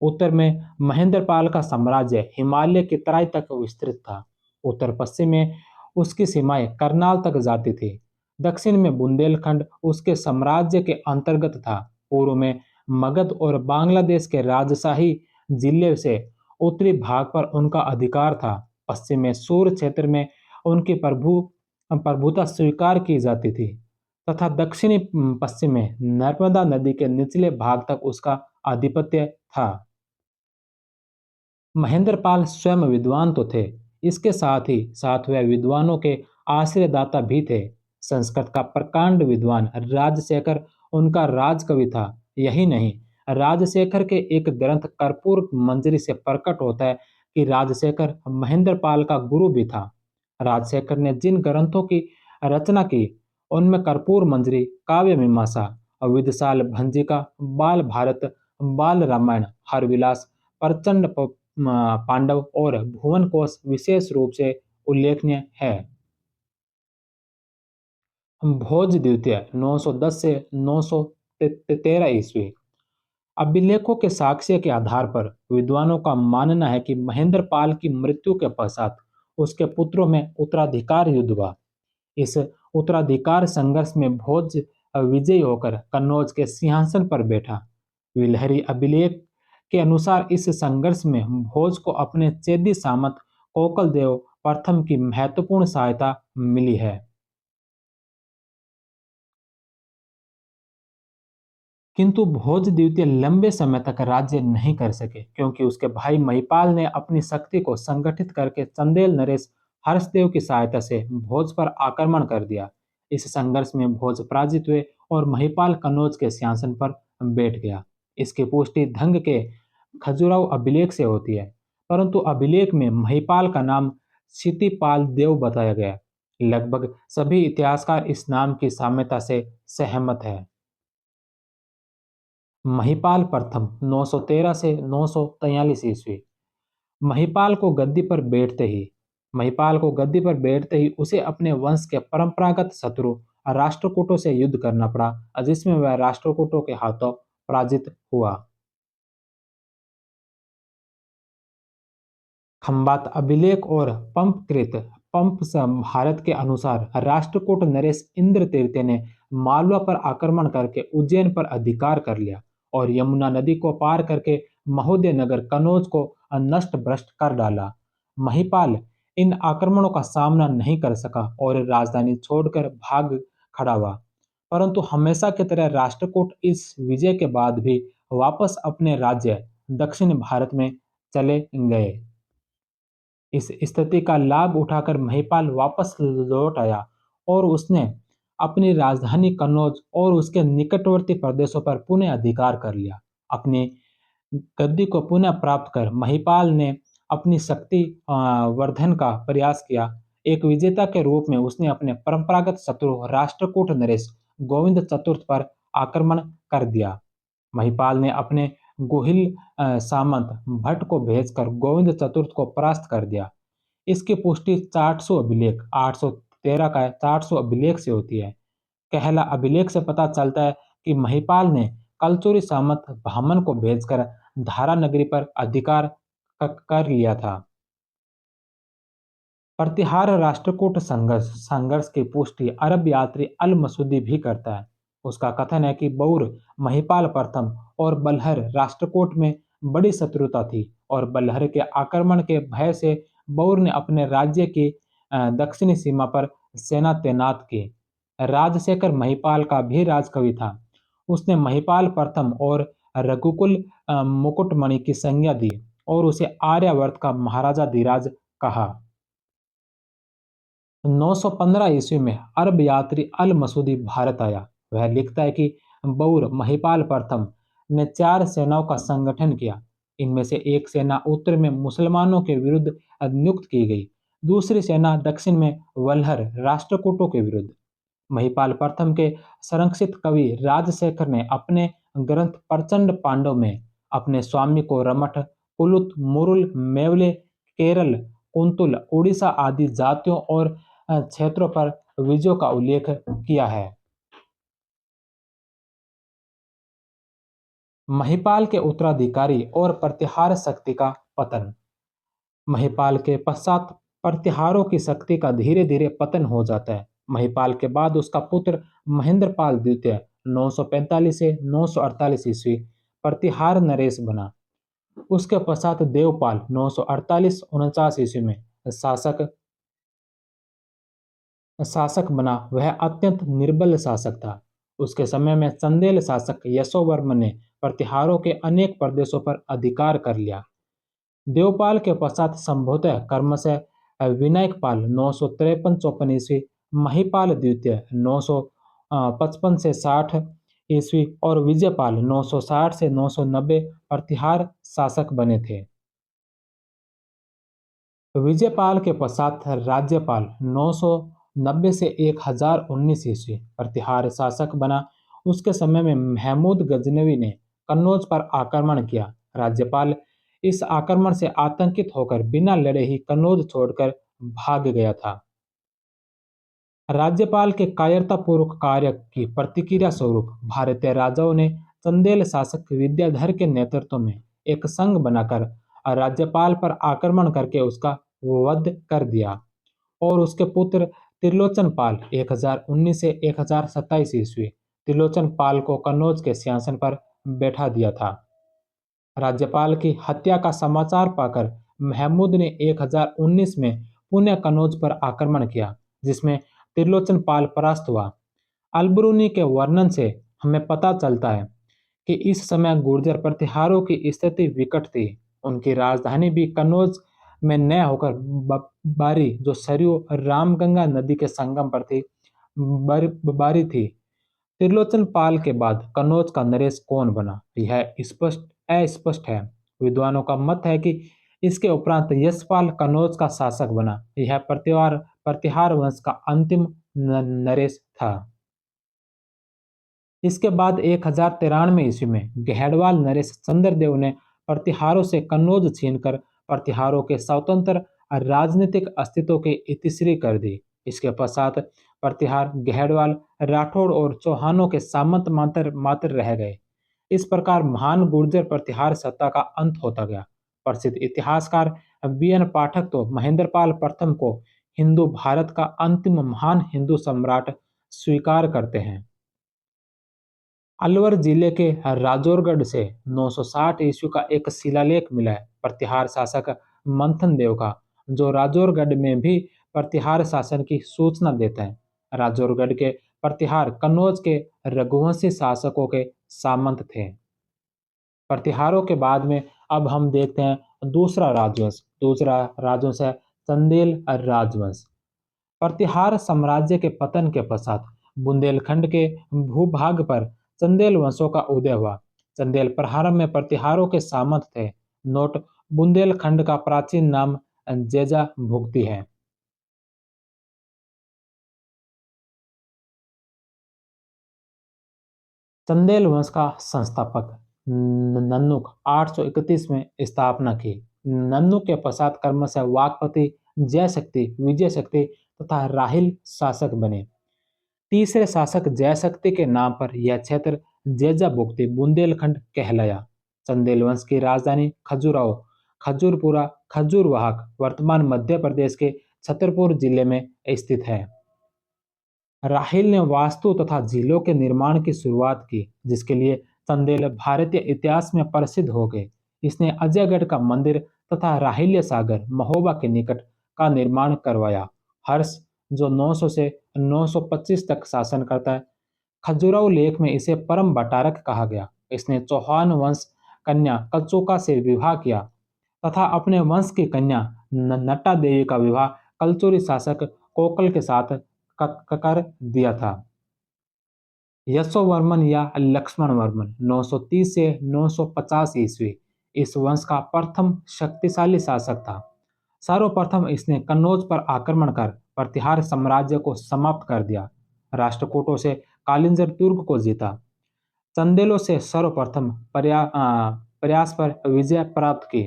उत्तर में महेंद्र पाल का साम्राज्य हिमालय की तराई तक विस्तृत था। उत्तर पश्चिम में उसकी सीमाएं करनाल तक जाती थी। दक्षिण में बुंदेलखंड उसके साम्राज्य के अंतर्गत था। पूर्व में मगध और बांग्लादेश के राजशाही जिले से उत्तरी भाग पर उनका अधिकार था। पश्चिम में सूर क्षेत्र में उनकी प्रभुता स्वीकार की जाती थी तथा दक्षिणी पश्चिम में नर्मदा नदी के निचले भाग तक उसका आधिपत्य था। महेंद्रपाल स्वयं विद्वान तो थे, इसके साथ ही साथ वह विद्वानों के आश्रयदाता भी थे। संस्कृत का प्रकांड विद्वान राजशेखर उनका राजकवि था। यही नहीं, राजशेखर के एक ग्रंथ कर्पूर मंजरी से प्रकट होता है कि राजशेखर महेंद्रपाल का गुरु भी था। राजशेखर ने जिन ग्रंथों की रचना की, उनमें कर्पूर मंजरी, काव्य मीमांसा, विदशाल भंजिका, बाल भारत, बाल रामायण, हरविलास, प्रचंड पांडव और भुवन कोश विशेष रूप से उल्लेखनीय है। भोज द्वितीय 910 से 913 ईस्वी। अभिलेखों के साक्ष्य के आधार पर विद्वानों का मानना है कि महेंद्र पाल की मृत्यु के पश्चात उसके पुत्रों में उत्तराधिकार युद्ध हुआ। इस उत्तराधिकार संघर्ष में भोज विजयी होकर कन्नौज के सिंहासन पर बैठा। विलहरी अभिलेख के अनुसार इस संघर्ष में भोज को अपने चेदी सामंत कोकल देव प्रथम की महत्वपूर्ण सहायता मिली है। किंतु भोज द्वितीय लंबे समय तक राज्य नहीं कर सके, क्योंकि उसके भाई महिपाल ने अपनी शक्ति को संगठित करके चंदेल नरेश हर्षदेव की सहायता से भोज पर आक्रमण कर दिया। इस संघर्ष में भोज पराजित हुए और महिपाल कन्नौज के सिंहासन पर बैठ गया। इसकी पुष्टि धंग के खजुराहो अभिलेख से होती है, परंतु अभिलेख में महिपाल का नाम क्षितिपाल देव बताया गया। लगभग सभी इतिहासकार इस नाम की साम्यता से सहमत है। महिपाल प्रथम 913 से 943 ईस्वी। महिपाल को गद्दी पर बैठते ही उसे अपने वंश के परंपरागत शत्रु राष्ट्रकूटों से युद्ध करना पड़ा, जिसमें वह राष्ट्रकूटों के हाथों पराजित हुआ। खंबात अभिलेख और भारत के अनुसार राष्ट्रकूट नरेश इंद्र तृतीय ने मालवा पर आक्रमण करके उज्जैन पर अधिकार कर लिया और यमुना नदी को पार करके महोदय नगर कनौज को नष्ट भ्रष्ट कर डाला। महिपाल इन आक्रमणों का सामना नहीं कर सका और राजधानी छोड़कर भाग खड़ा हुआ, परंतु हमेशा की तरह राष्ट्रकूट इस विजय के बाद भी वापस अपने राज्य दक्षिण भारत में चले गए। इस स्थिति का लाभ उठाकर महिपाल वापस लौट आया और उसने अपनी राजधानी कन्नौज और उसके निकटवर्ती प्रदेशों पर पुनः अधिकार कर लिया। अपनी गद्दी को पुनः प्राप्त कर महिपाल ने अपनी शक्ति वर्धन का प्रयास किया। एक विजेता के रूप में उसने अपने परंपरागत शत्रु राष्ट्रकूट नरेश गोविंद चतुर्थ पर आक्रमण कर दिया। महिपाल ने अपने गोहिल सामंत भट्ट को भेजकर गोविंद चतुर्थ को परास्त कर दिया। इसकी पुष्टि 400 अभिलेख 813 का 400 अभिलेख से होती है। कहला अभिलेख से पता चलता है कि महिपाल ने कलचुरी सामंत भामन को भेजकर धारा नगरी पर अधिकार कर लिया था। प्रतिहार राष्ट्रकूट संघर्ष संघर्ष की पुष्टि अरब यात्री अल मसूदी भी करता है। उसका कथन है कि बौर महिपाल प्रथम और बल्हर राष्ट्रकूट में बड़ी शत्रुता थी और बल्हर के आक्रमण के भय से बौर ने अपने राज्य की दक्षिणी सीमा पर सेना तैनात की। राजशेखर महिपाल का भी राजकवि था। उसने महिपाल प्रथम और रघुकुल मुकुटमणि की संज्ञा दी और उसे आर्यावर्त का महाराजा धीराज कहा। 915 ईस्वी में अरब यात्री अल मसूदी भारत आया। वह लिखता है कि बौर महिपाल प्रथम ने 4 सेनाओं का संगठन किया। इनमें से एक सेना उत्तर में मुसलमानों के विरुद्ध नियुक्त की गई, दूसरी सेना दक्षिण में वल्हर राष्ट्रकूटों के विरुद्ध। महिपाल प्रथम के संरक्षित कवि राजशेखर ने अपने ग्रंथ प्रचंड पांडव में अपने स्वामी को रमठ, पुलुत, मुरुल, मेवले, केरल, कुंतुल, उड़ीसा आदि जातियों और क्षेत्रों पर विजयों का उल्लेख किया है। महिपाल के उत्तराधिकारी और प्रतिहार शक्ति का पतन। महिपाल के पश्चात प्रतिहारों की शक्ति का धीरे धीरे पतन हो जाता है। महिपाल के बाद उसका पुत्र महेंद्रपाल द्वितीय 945 से 948 ईस्वी प्रतिहार नरेश बना। उसके पश्चात देवपाल 948-49 ईस्वी में शासक शासक बना। वह अत्यंत निर्बल शासक था। उसके समय में चंदेल शासक यशोवर्मन ने प्रतिहारों के अनेक प्रदेशों पर अधिकार कर लिया। देवपाल के पश्चात संभवतः क्रमशः विनायकपाल 953-54 ईस्वी, महिपाल द्वितीय 955 से 60 ईस्वी और विजयपाल 960 से 990 प्रतिहार शासक बने थे। विजयपाल के पश्चात राज्यपाल 990 से 1019 ईस्वी प्रतिहार शासक बना। उसके समय में महमूद गजनवी ने कन्नौज पर आक्रमण किया। राज्यपाल इस आक्रमण से आतंकित होकर बिना लड़े ही कन्नौज छोड़कर भाग गया था। राज्यपाल के कायरतापूर्वक कार्य की प्रतिक्रिया स्वरूप भारतीय राजाओं ने चंदेल शासक विद्याधर के नेतृत्व में एक संघ बनाकर राज्यपाल पर आक्रमण करके उसका वध कर दिया और उसके पुत्र त्रिलोचन पाल 1019 से 1027 ईस्वी त्रिलोचन पाल को कन्नौज के सिंहासन पर बैठा दिया था। राज्यपाल की हत्या का समाचार पाकर महमूद ने 1019 में पुनः कन्नौज पर आक्रमण किया, जिसमें त्रिलोचन पाल परास्त हुआ। अलबरूनी के वर्णन से हमें पता चलता है कि इस समय गुर्जर प्रतिहारों की स्थिति विकट थी। उनकी राजधानी भी कन्नौज में न होकर बारी, जो सरयू रामगंगा नदी के संगम पर थी, बारी थी। त्रिलोचन पाल के बाद कन्नौज का नरेश कौन बना, यह अस्पष्ट है। विद्वानों का मत है कि इसके उपरांत यशपाल कन्नौज का शासक बना। यह प्रतिहार वंश का अंतिम नरेश था। इसके बाद 1093 ईस्वी में गहड़वाल नरेश चंद्रदेव ने प्रतिहारों से कन्नौज छीनकर प्रतिहारों के स्वतंत्र राजनीतिक अस्तित्व की इतिश्री कर दी। इसके पश्चात प्रतिहार गहरवाल, राठौड़ और चौहानों के सामंत मात्र मात्र रह गए। इस प्रकार महान गुर्जर प्रतिहार सत्ता का अंत होता गया। प्रसिद्ध इतिहासकार बी.एन. पाठक तो महेंद्रपाल प्रथम को हिंदू भारत का अंतिम महान हिंदू सम्राट स्वीकार करते हैं। अलवर जिले के राजौरगढ़ से 960 ईस्वी का एक शिलालेख मिला है प्रतिहार शासक मंथन देव का, जो राजौरगढ़ में भी प्रतिहार शासन की सूचना देता है। राजौरगढ़ के प्रतिहार कन्नौज के रघुवंशी शासकों के सामंत थे। प्रतिहारों के बाद में अब हम देखते हैं दूसरा राजवंश है चंदेल राजवंश। प्रतिहार साम्राज्य के पतन के पश्चात बुंदेलखंड के भूभाग पर चंदेल वंशों का उदय हुआ। चंदेल प्रारंभ में प्रतिहारों के सामंत थे। नोट: बुंदेलखंड का प्राचीन नाम जेजा भुगती है। चंदेल वंश का संस्थापक नन्नुक 831 में स्थापना की। नन्नुक के पश्चात क्रमशः वाकपति, जयशक्ति, विजय शक्ति तथा राहिल शासक बने। तीसरे शासक जयशक्ति के नाम पर यह क्षेत्र जेजाभुक्ती बुंदेलखंड कहलाया। चंदेल वंश की राजधानी खजुराहो, खजूरपुरा, खजूरवाहक वर्तमान मध्य प्रदेश के छतरपुर जिले में स्थित है। राहिल ने वास्तु तथा झीलों के निर्माण की शुरुआत की, जिसके लिए चंदेल भारतीय इतिहास में प्रसिद्ध हो गए। इसने अजयगढ़ का मंदिर तथा राहिल्य सागर महोबा के निकट का निर्माण करवाया। हर्ष, जो 900 से 925 तक शासन करता है, खजुराहो लेख में इसे परम भट्टारक कहा गया। इसने चौहान वंश कन्या कलचोका से विवाह किया तथा अपने वंश की कन्या नट्टा देवी का विवाह कलचुरी शासक कोकल के साथ कर दिया था। यशोवर्मन या लक्ष्मण वर्मन 930 से 950 ईस्वी इस वंश का प्रथम शक्तिशाली शासक था। सर्वप्रथम इसने कन्नौज पर आक्रमण कर प्रतिहार साम्राज्य को समाप्त कर दिया। राष्ट्रकूटों से कालिंजर दुर्ग को जीता। चंदेलों से सर्वप्रथम प्रयास पर विजय प्राप्त की।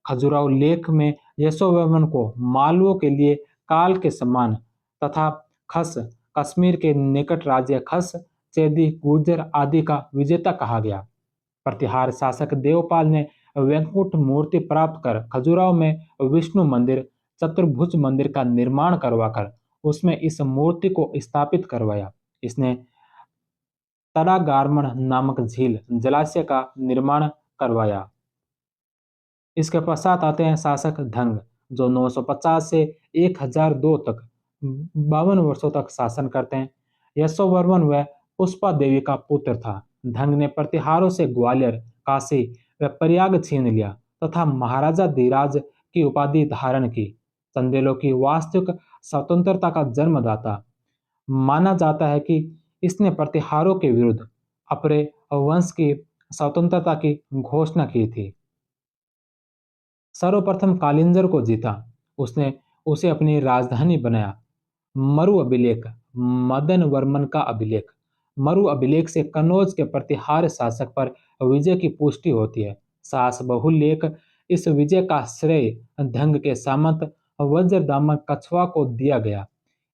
खजुराहो लेख में यशोवर्मन को मालवों के लिए काल के समान तथा खस, कश्मीर के निकट राज्य खस, चेदी, गुर्जर आदि का विजेता कहा गया। प्रतिहार शासक देवपाल ने वैकुंठ मूर्ति प्राप्त कर खजुराहो में विष्णु मंदिर, चतुर्भुज मंदिर का निर्माण करवाकर उसमें इस मूर्ति को स्थापित करवाया। इसने तड़ागार्मण नामक झील जलाशय का निर्माण करवाया। इसके पश्चात आते हैं शासक धंग, जो 950 से 1002 तक 52 वर्षों तक शासन करते हैं। यशोवर्मन व पुष्पा देवी का पुत्र था। धंग ने प्रतिहारों से ग्वालियर, काशी व प्रयाग छीन लिया तथा महाराजा धीराज की उपाधि धारण की। चंदेलों की वास्तविक स्वतंत्रता का जन्मदाता माना जाता है कि इसने प्रतिहारों के विरुद्ध अपने वंश की स्वतंत्रता की घोषणा की थी। सर्वप्रथम कालिंजर को जीता। उसने उसे अपनी राजधानी बनाया। मरु अभिलेख, मदन वर्मन का अभिलेख। मरु अभिलेख से कन्नौज के प्रतिहार शासक पर विजय की पुष्टि होती है। सास बहु लेख इस विजय का श्रेय धंग के सामंत वज्रदामन कछवा को दिया गया।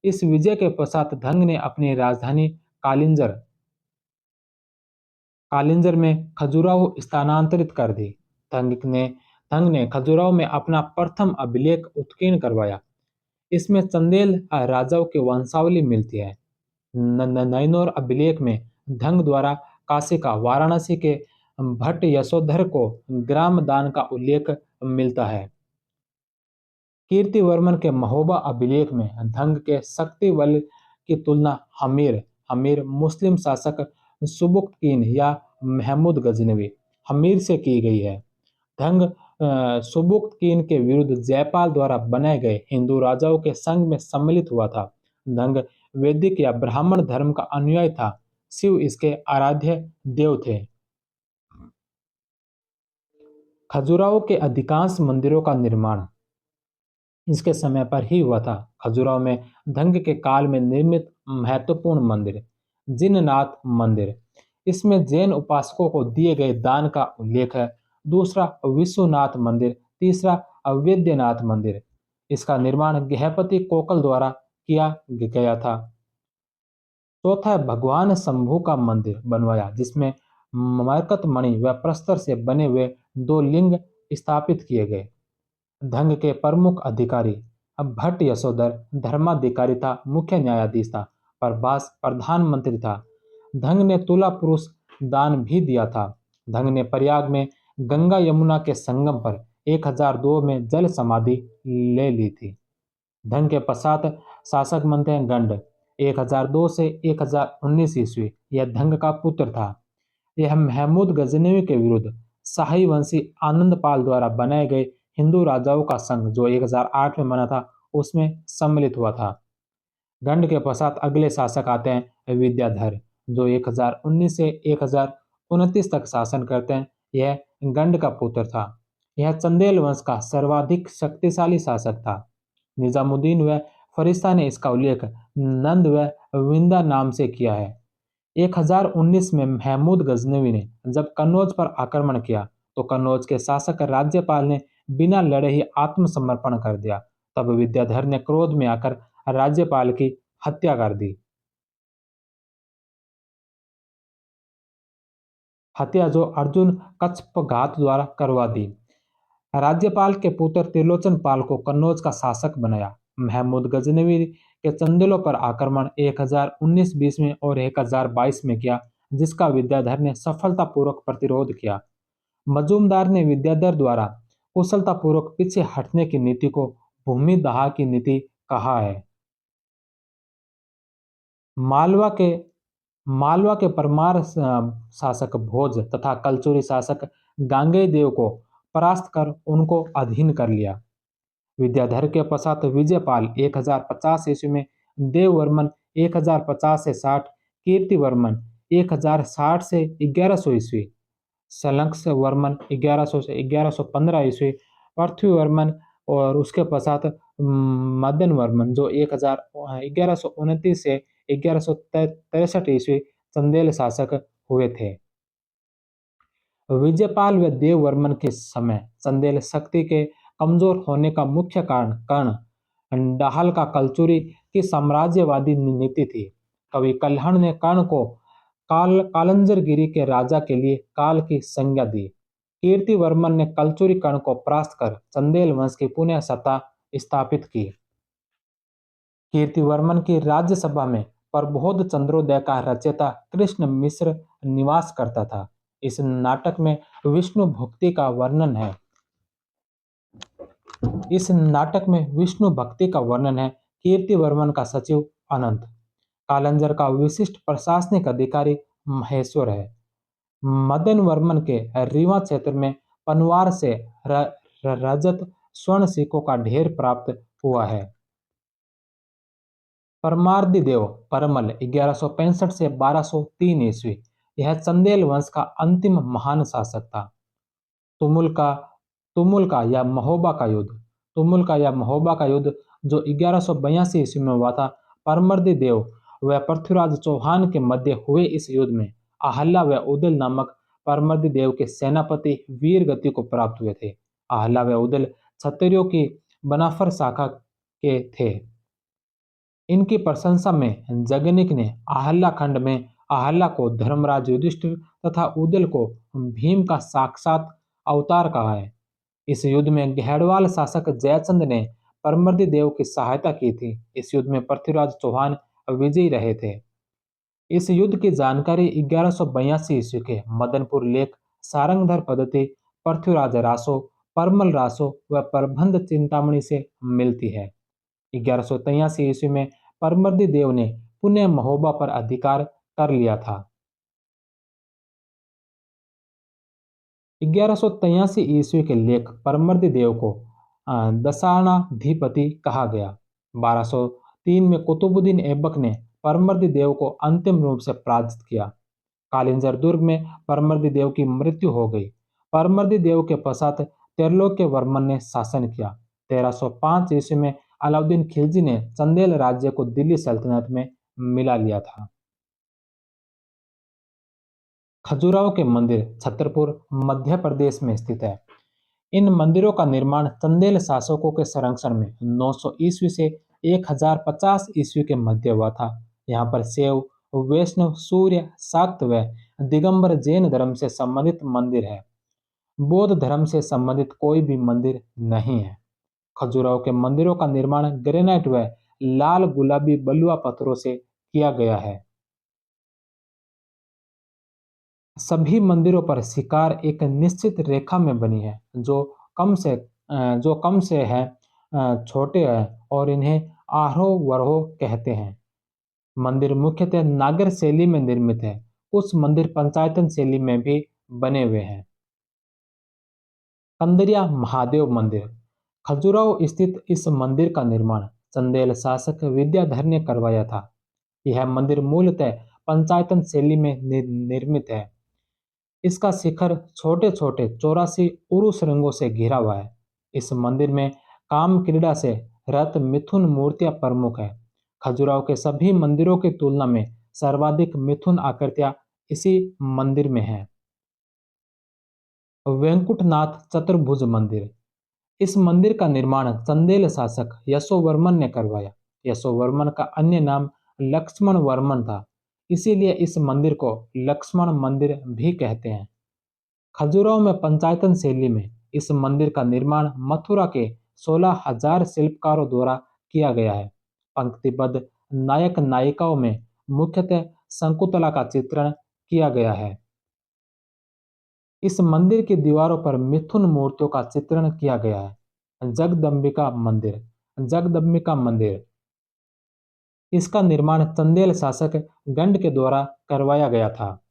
इस विजय के पश्चात धंग ने अपनी राजधानी कालिंजर कालिंजर में खजुराहो स्थानांतरित कर दी। धंग ने खजुराहो में अपना प्रथम अभिलेख उत्कीर्ण करवाया। इसमें चंदेल राजाओं की वंशावली मिलती है। नैनोर अभिलेख में धंग द्वारा काशी का वाराणसी के भट्ट यशोधर को ग्राम दान का उल्लेख मिलता है। कीर्तिवर्मन के महोबा अभिलेख में धंग के शक्ति बल की तुलना हमीर मुस्लिम शासक सुबुक्तकीन या महमूद गजनवी हमीर से की गई है। धंग सुबुक्तकीन के विरुद्ध जयपाल द्वारा बनाए गए हिंदू राजाओं के संघ में सम्मिलित हुआ था। धंग वैदिक या ब्राह्मण धर्म का अनुयायी था। शिव इसके आराध्य देव थे। खजुराहो के अधिकांश मंदिरों का निर्माण इसके समय पर ही हुआ था। खजुराहो में धंग के काल में निर्मित महत्वपूर्ण मंदिर जिननाथ मंदिर, इसमें जैन उपासकों को दिए गए दान का उल्लेख है। दूसरा विश्वनाथ मंदिर, तीसरा अवैद्यनाथ मंदिर। इसका निर्माण गृहपति कोकल द्वारा किया गया था। चौथा है भगवान शंभू का मंदिर बनवाया, जिसमें मरकत मणि व प्रस्तर से बने हुए दो लिंग स्थापित किए गए। धंग के प्रमुख अधिकारी अब भट्ट यशोधर धर्माधिकारी था, मुख्य न्यायाधीश था। प्रभास प्रधानमंत्री था। धंग ने तुला पुरुष दान भी दिया था। धंग ने प्रयाग में गंगा यमुना के संगम पर 1002 में जल समाधि ले ली थी। धंग के पश्चात शासक बनते हैं गंड। 1002 से 1019 ईस्वी यह धंग का पुत्र था। यह महमूद गजनवी के विरुद्ध शाही वंशी आनंद पाल द्वारा बनाए गए हिंदू राजाओं का संघ जो 1008 में बना था उसमें सम्मिलित हुआ था। गंड के पश्चात अगले शासक आते हैं विद्याधर, जो 1019 से 1029 तक शासन करते हैं। यह गंड का पुत्र था। यह चंदेल वंश का सर्वाधिक शक्तिशाली शासक था। निजामुद्दीन व फरिश्ता ने इसका उल्लेख नंद व विंदा नाम से किया है। 1019 में महमूद गजनवी ने जब कन्नौज पर आक्रमण किया तो कन्नौज के शासक राज्यपाल ने बिना लड़े ही आत्मसमर्पण कर दिया। तब विद्याधर ने क्रोध में आकर राज्यपाल की हत्या कर दी। हत्या जो अर्जुन कच्छपघात द्वारा करवा दी। राज्यपाल के पुत्र त्रिलोचन पाल को कन्नौज का शासक बनाया। महमूद गजनवी के चंदेलों पर आक्रमण 1019-20 में और 1022 में किया, जिसका विद्याधर ने सफलतापूर्वक प्रतिरोध किया। मजूमदार ने विद्याधर द्वारा कुशलतापूर्वक पीछे हटने की नीति को भूमिदाह की नीति कहा है। मालवा के मालवा के परमार शासक भोज तथा कलचुरी शासक गांगेय देव को परास्त कर उनको अधीन कर लिया। विद्याधर के पश्चात विजयपाल 1050 ईस्वी में, देववर्मन 1050 से 60, कीर्तिवर्मन 1060 से 1100 ईस्वी, सलंक्ष वर्मन 1100 से 1115 ईस्वी, पृथ्वीवर्मन और उसके पश्चात मदन वर्मन जो 1129 से 1163 ईस्वी चंदेल शासक हुए थे। विजयपाल व देववर्मन के समय चंदेल शक्ति के कमजोर होने का मुख्य कारण कर्ण डाहल का कलचुरी की साम्राज्यवादी नीति थी। कवि कल्हण ने कर्ण को कालंजरगिरी के राजा के लिए काल की संज्ञा दी। कीर्तिवर्मन ने कलचुरी कर्ण को परास्त कर चंदेल वंश की पुनः सत्ता स्थापित की। कीर्तिवर्मन की राज्यसभा में प्रबोध चंद्रोदय का रचयिता कृष्ण मिश्र निवास करता था। इस नाटक में विष्णु भक्ति का वर्णन है। कीर्तिवर्मन का सचिव अनंत, कालंजर का विशिष्ट प्रशासनिक अधिकारी महेश्वर है। मदन वर्मन के रीवा क्षेत्र में पनवार से रजत स्वर्ण सिक्कों का ढेर प्राप्त हुआ है। परमार्दी देव परमल 1165 से 1203 ईस्वी, यह चंदेल वंश का अंतिम महान शासक था। तुमुल का तुमुल का या महोबा का युद्ध जो 1182 ईस्वी में हुआ था, परमर्दी देव व पृथ्वीराज चौहान के मध्य हुए इस युद्ध में आहल्ला व उदल नामक परमर्दी देव के सेनापति वीर गति को प्राप्त हुए थे। आहल्ला व उदल क्षत्रियों की बनाफर शाखा के थे। इनकी प्रशंसा में जगनिक ने आहल्ला खंड में आहल्ला को धर्मराज युधिष्ठिर तथा उदल को भीम का साक्षात अवतार कहा है। इस युद्ध में गहड़वाल शासक जयचंद ने परमर्दी देव की सहायता की थी। इस युद्ध में पृथ्वीराज चौहान विजयी रहे थे। इस युद्ध की जानकारी 1182 ईस्वी के मदनपुर लेख सारंगधर पद्धति पृथ्वीराज रासो, परमल रासो व प्रबंध चिंतामणि से मिलती है। 1183 ईस्वी में परमर्दी देव ने पुनः महोबा पर अधिकार कर लिया था। 1183 ईस्वी के लेख परमर्दी देव को दशाणाधिपति कहा गया। 1203 में कुतुबुद्दीन ऐबक ने परमर्दी देव को अंतिम रूप से पराजित किया। कालिंजर दुर्ग में परमर्दी देव की मृत्यु हो गई। परमर्दी देव के पश्चात त्रैलोक्य वर्मन ने शासन किया। 1305 ईस्वी में अलाउद्दीन खिलजी ने चंदेल राज्य को दिल्ली सल्तनत में मिला लिया था। खजुराहो के मंदिर छतरपुर मध्य प्रदेश में स्थित है। इन मंदिरों का निर्माण चंदेल शासकों के संरक्षण में 900 ईस्वी से 1050 ईस्वी के मध्य हुआ था। यहाँ पर शैव, वैष्णव, सूर्य, शाक्त व दिगंबर जैन धर्म से संबंधित मंदिर है। बौद्ध धर्म से संबंधित कोई भी मंदिर नहीं है। खजुराहो के मंदिरों का निर्माण ग्रेनाइट व लाल गुलाबी बलुआ पत्थरों से किया गया है। सभी मंदिरों पर शिकार एक निश्चित रेखा में बनी है, जो कम से है छोटे हैं और इन्हें आरोह-वरोह कहते हैं। मंदिर मुख्यतः नागर शैली में निर्मित है। कुछ मंदिर पंचायतन शैली में भी बने हुए हैं। कंदरिया महादेव मंदिर। खजुराहो स्थित इस मंदिर का निर्माण चंदेल शासक विद्याधर ने करवाया था। यह मंदिर मूलतः पंचायतन शैली में निर्मित है। इसका शिखर छोटे छोटे 84 उरुस रंगों से घिरा हुआ है। इस मंदिर में काम क्रीड़ा से रथ मिथुन मूर्तियां प्रमुख है। खजुराहो के सभी मंदिरों की तुलना में सर्वाधिक मिथुन आकृतियां इसी मंदिर में है। वेंकुटनाथ चतुर्भुज मंदिर। इस मंदिर का निर्माण चंदेल शासक यशोवर्मन ने करवाया। यशोवर्मन का अन्य नाम लक्ष्मण वर्मन था, इसीलिए इस मंदिर को लक्ष्मण मंदिर भी कहते हैं। खजुराहो में पंचायतन शैली में इस मंदिर का निर्माण मथुरा के 16,000 शिल्पकारों द्वारा किया गया है। पंक्तिबद्ध नायक नायिकाओं में मुख्यतः शकुंतला का चित्रण किया गया है। इस मंदिर की दीवारों पर मिथुन मूर्तियों का चित्रण किया गया है। जगदम्बिका मंदिर। इसका निर्माण चंदेल शासक गंड के द्वारा करवाया गया था।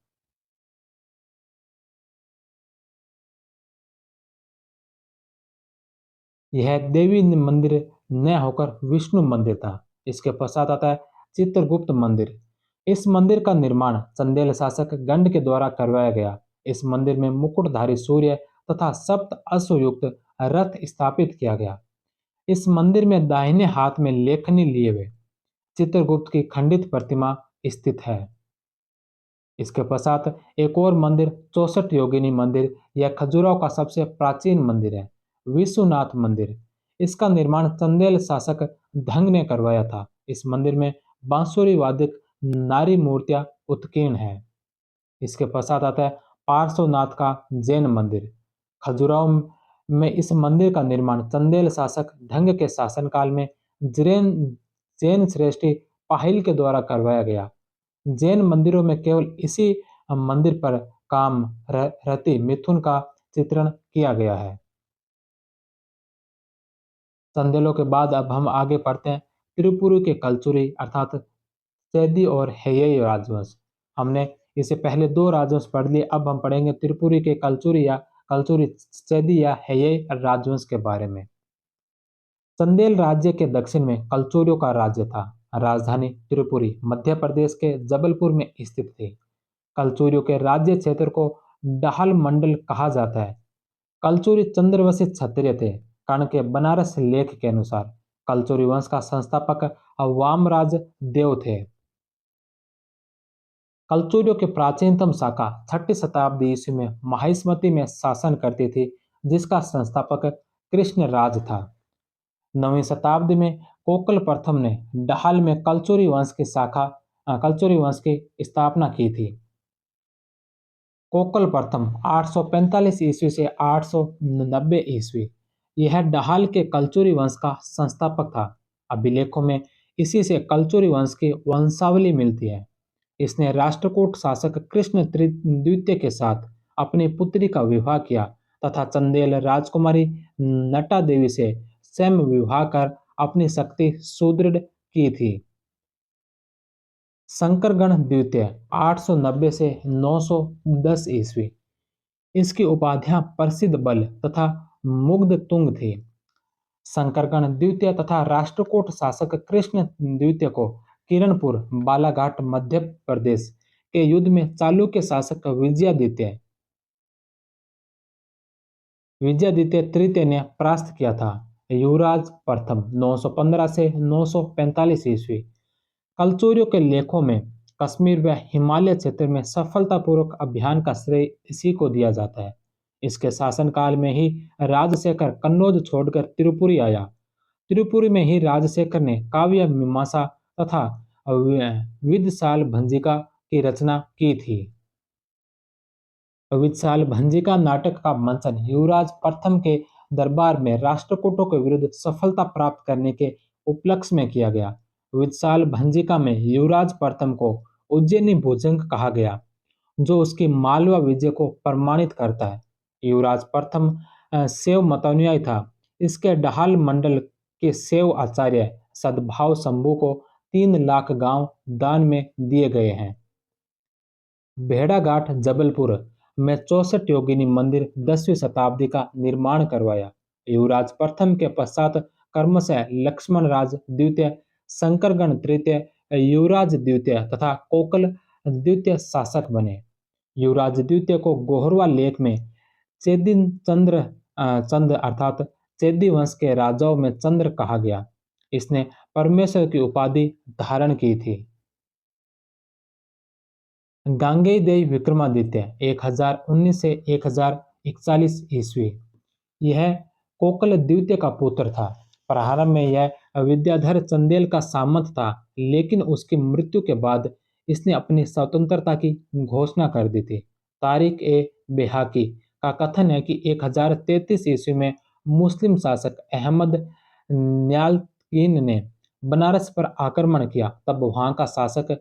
यह देवी मंदिर न होकर विष्णु मंदिर था। इसके पश्चात आता है चित्रगुप्त मंदिर। इस मंदिर का निर्माण चंदेल शासक गंड के द्वारा करवाया गया। इस मंदिर में मुकुटधारी सूर्य तथा सप्त अश्वयुक्त रथ स्थापित किया गया। इस मंदिर में दाहिने हाथ में लेखनी लिए हुए चित्रगुप्त की खंडित प्रतिमा स्थित है। इसके पश्चात एक और मंदिर 64 योगिनी मंदिर, यह खजुराहो का सबसे प्राचीन मंदिर है। विश्वनाथ मंदिर। इसका निर्माण चंदेल शासक धंग ने करवाया था। इस मंदिर में बांसुरी वादक नारी मूर्तियां उत्कीर्ण है। इसके पश्चात आता है पार्श्वनाथ का जैन मंदिर। खजुराहो में इस मंदिर का निर्माण चंदेल शासक ढंग के शासनकाल में जैन जैन श्रेष्ठी पाहिल के द्वारा करवाया गया। जैन मंदिरों में केवल इसी मंदिर पर काम रति मिथुन का चित्रण किया गया है। चंदेलों के बाद अब हम आगे पढ़ते हैं त्रिपुरी के कलचुरी अर्थात चैदी और हेयई राजवंश। हमने इससे पहले दो राजवंश पढ़ लिए, अब हम पढ़ेंगे त्रिपुरी के कलचुरी चैदी या हेयई राजवंश के बारे में। चंदेल राज्य के दक्षिण में कलचुरियों का राज्य था। राजधानी त्रिपुरी मध्य प्रदेश के जबलपुर में स्थित थी। कलचुरियों के राज्य क्षेत्र को डाहल मंडल कहा जाता है। कलचुरी चंद्रवंशी क्षत्रिय थे। कर्ण के बनारस लेख के अनुसार कलचुरी वंश का संस्थापक वामराज देव थे। कलचुरियों की प्राचीनतम शाखा 6ठी शताब्दी ईस्वी में माहिष्मती में शासन करती थी, जिसका संस्थापक कृष्णराज था। 9वीं शताब्दी में कोकल प्रथम ने डाहल में कलचुरी वंश की स्थापना की थी। कोकल प्रथम 845 ईस्वी से 890 ईस्वी यह डाहल के कलचुरी वंश का संस्थापक था। अभिलेखों में इसी से कलचुरी वंश की वंशावली मिलती है। इसने राष्ट्रकूट शासक कृष्ण द्वितीय के साथ अपनी पुत्री का विवाह किया तथा चंदेल राजकुमारी नटा देवी से स्वयं विवाह कर अपनी शक्ति सुदृढ़ की थी। शंकरगण द्वितीय 890 से 910 ईस्वी इसकी उपाधियां प्रसिद्ध बल तथा मुग्ध तुंग थी। शंकरगण द्वितीय तथा राष्ट्रकूट शासक कृष्ण द्वितीय को किरणपुर बालाघाट मध्य प्रदेश के युद्ध में चालुक्य शासक विजयादित्य तृतीय ने परास्त किया था। युवराज प्रथम 915 से 945 ईस्वी कलचुरियों के लेखों में कश्मीर व हिमालय क्षेत्र में सफलतापूर्वक अभियान का श्रेय इसी को दिया जाता है। इसके शासनकाल में ही राजशेखर कन्नौज छोड़कर त्रिपुरी आया। त्रिपुरी में ही राजशेखर ने काव्य मीमांसा तथा विदशाल भंजिका की रचना की थी। विशाल भंजिका नाटक का मंचन युवराज प्रथम के दरबार में राष्ट्रकूटों के विरुद्ध सफलता प्राप्त करने के उपलक्ष्य में किया गया। विशाल भंजिका में युवराज प्रथम को उज्जैनी भुजंग कहा गया, जो उसकी मालवा विजय को प्रमाणित करता है। युवराज प्रथम शैव मतानुयायी था। इसके ढाल मंडल के शैव आचार्य सद्भाव शंभू को 3 लाख गांव दान में दिए गए हैं। भेड़ाघाट जबलपुर में 64 योगिनी मंदिर 10वीं शताब्दी का निर्माण करवाया। युवराज प्रथम के पश्चात क्रमशः लक्ष्मण राज द्वितीय, शंकरगण तृतीय, युवराज द्वितीय तथा कोकल द्वितीय शासक बने। युवराज द्वितीय को गोहरवा लेख में चेदिन चंद अर्थात चेदी वंश के राजाओं में चंद्र कहा गया। इसने परमेश्वर की उपाधि धारण की थी। गांगेय देव विक्रमादित्य 1019 से 1041 ईस्वी। यह कोकल द्वितीय का पुत्र था। प्रारंभ में यह विद्याधर चंदेल का सामंत था, लेकिन उसकी मृत्यु के बाद इसने अपनी स्वतंत्रता की घोषणा कर दी थी। तारिक ए बेहाकी का कथन है कि 1033 ईस्वी में मुस्लिम शासक अहमद न्यालकीन ने बनारस पर आक्रमण किया। तब वहां का शासक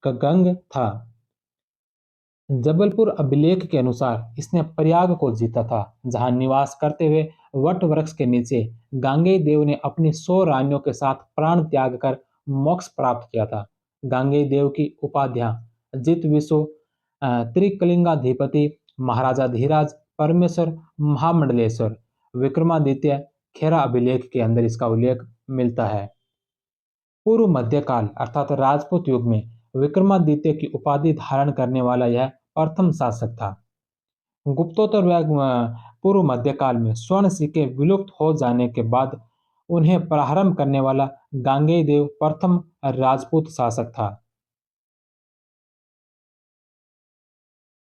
कगंग था। जबलपुर अभिलेख के अनुसार इसने प्रयाग को जीता था, जहां निवास करते हुए वट वृक्ष के नीचे गांगेय देव ने अपनी 100 रानियों के साथ प्राण त्याग कर मोक्ष प्राप्त किया था। गांगेय देव की उपाधियां जित विशु, त्रिकलिंगाधिपति, महाराजा धीराज, परमेश्वर, महामंडलेश्वर, विक्रमादित्य, खेरा अभिलेख के अंदर इसका उल्लेख मिलता है। पूर्व मध्यकाल अर्थात राजपूत युग में विक्रमादित्य की उपाधि धारण करने वाला यह प्रथम शासक था। गुप्तोत्तर व पूर्व मध्यकाल में स्वर्ण सिक्के विलुप्त हो जाने के बाद उन्हें प्रारंभ करने वाला गांगेय देव प्रथम राजपूत शासक था।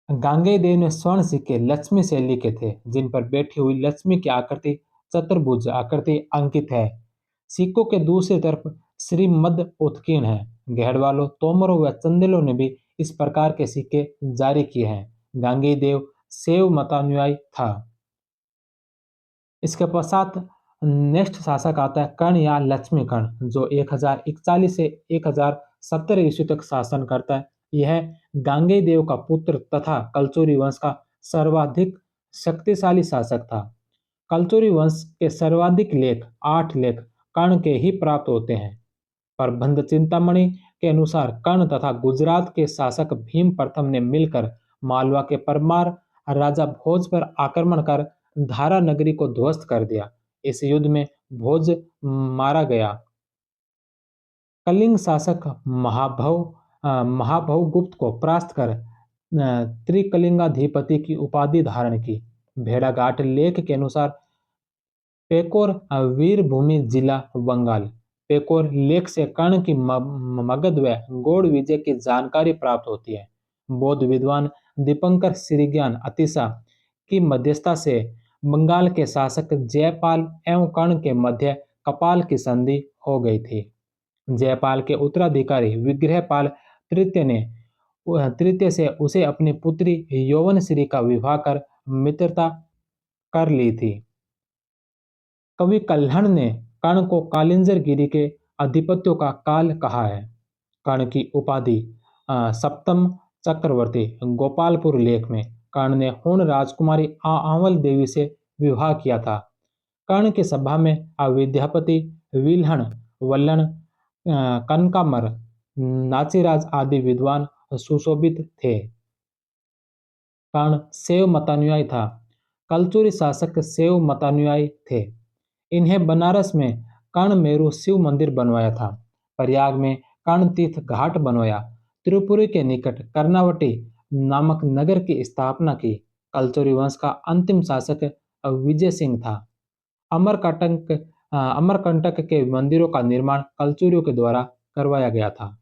गांगेय देव ने स्वर्ण सिक्के लक्ष्मी शैली के थे, जिन पर बैठी हुई लक्ष्मी की आकृति चतुर्भुज आकृति अंकित है। सिक्कों के दूसरी तरफ श्रीमद उत्कीर्ण है। गहड़वालों, तोमरों व चंदेलों ने भी इस प्रकार के सिक्के जारी किए हैं। गांगेय देव शैव मतानुयायी था। इसके पश्चात नेक्स्ट शासक आता है कर्ण या लक्ष्मी कर्ण, जो 1041 से 1070 ईस्वी तक शासन करता है। यह गांगेय देव का पुत्र तथा कलचुरी वंश का सर्वाधिक शक्तिशाली शासक था। कलचुरी वंश के सर्वाधिक लेख 8 लेख कर्ण के ही प्राप्त होते हैं। प्रबंध चिंतामणि के अनुसार कर्ण तथा गुजरात के शासक भीम प्रथम ने मिलकर मालवा के परमार राजा भोज पर आक्रमण कर धारा नगरी को ध्वस्त कर दिया। इस युद्ध में भोज मारा गया। कलिंग शासक महाभव गुप्त को परास्त कर त्रिकलिंगाधिपति की उपाधि धारण की। भेड़ाघाट लेख के अनुसार पेकोर वीरभूमि जिला बंगाल। पेकोर लेख से कर्ण की मगध व गौड़ विजय की जानकारी प्राप्त होती है। बौद्ध विद्वान दीपंकर श्रीज्ञान अतिशा की मध्यस्थता से बंगाल के शासक जयपाल एवं कर्ण के मध्य कपाल की संधि हो गई थी। जयपाल के उत्तराधिकारी विग्रहपाल तृतीय से उसे अपनी पुत्री यौवनश्री का विवाह कर मित्रता कर ली थी। कवि कल्हण ने कर्ण को कालिंजर गिरी के अधिपत्यों का काल कहा है। कर्ण की उपाधि सप्तम चक्रवर्ती गोपालपुर लेख में कर्ण ने हूण राजकुमारी आंवल देवी से विवाह किया था। कर्ण की सभा में अविद्यापति, विल्हण, वल्लण, कनकामर, नाचीराज आदि विद्वान सुशोभित थे। कर्ण शैव मतानुयायी था। कलचुरी शासक शैव मतानुयायी थे। इन्हें बनारस में कर्ण मेरु शिव मंदिर बनवाया था। प्रयाग में कर्ण तीर्थ घाट बनवाया। त्रिपुरी के निकट कर्णावटी नामक नगर की स्थापना की। कलचुरी वंश का अंतिम शासक विजय सिंह था। अमरकंटक के मंदिरों का निर्माण कलचुरियों के द्वारा करवाया गया था।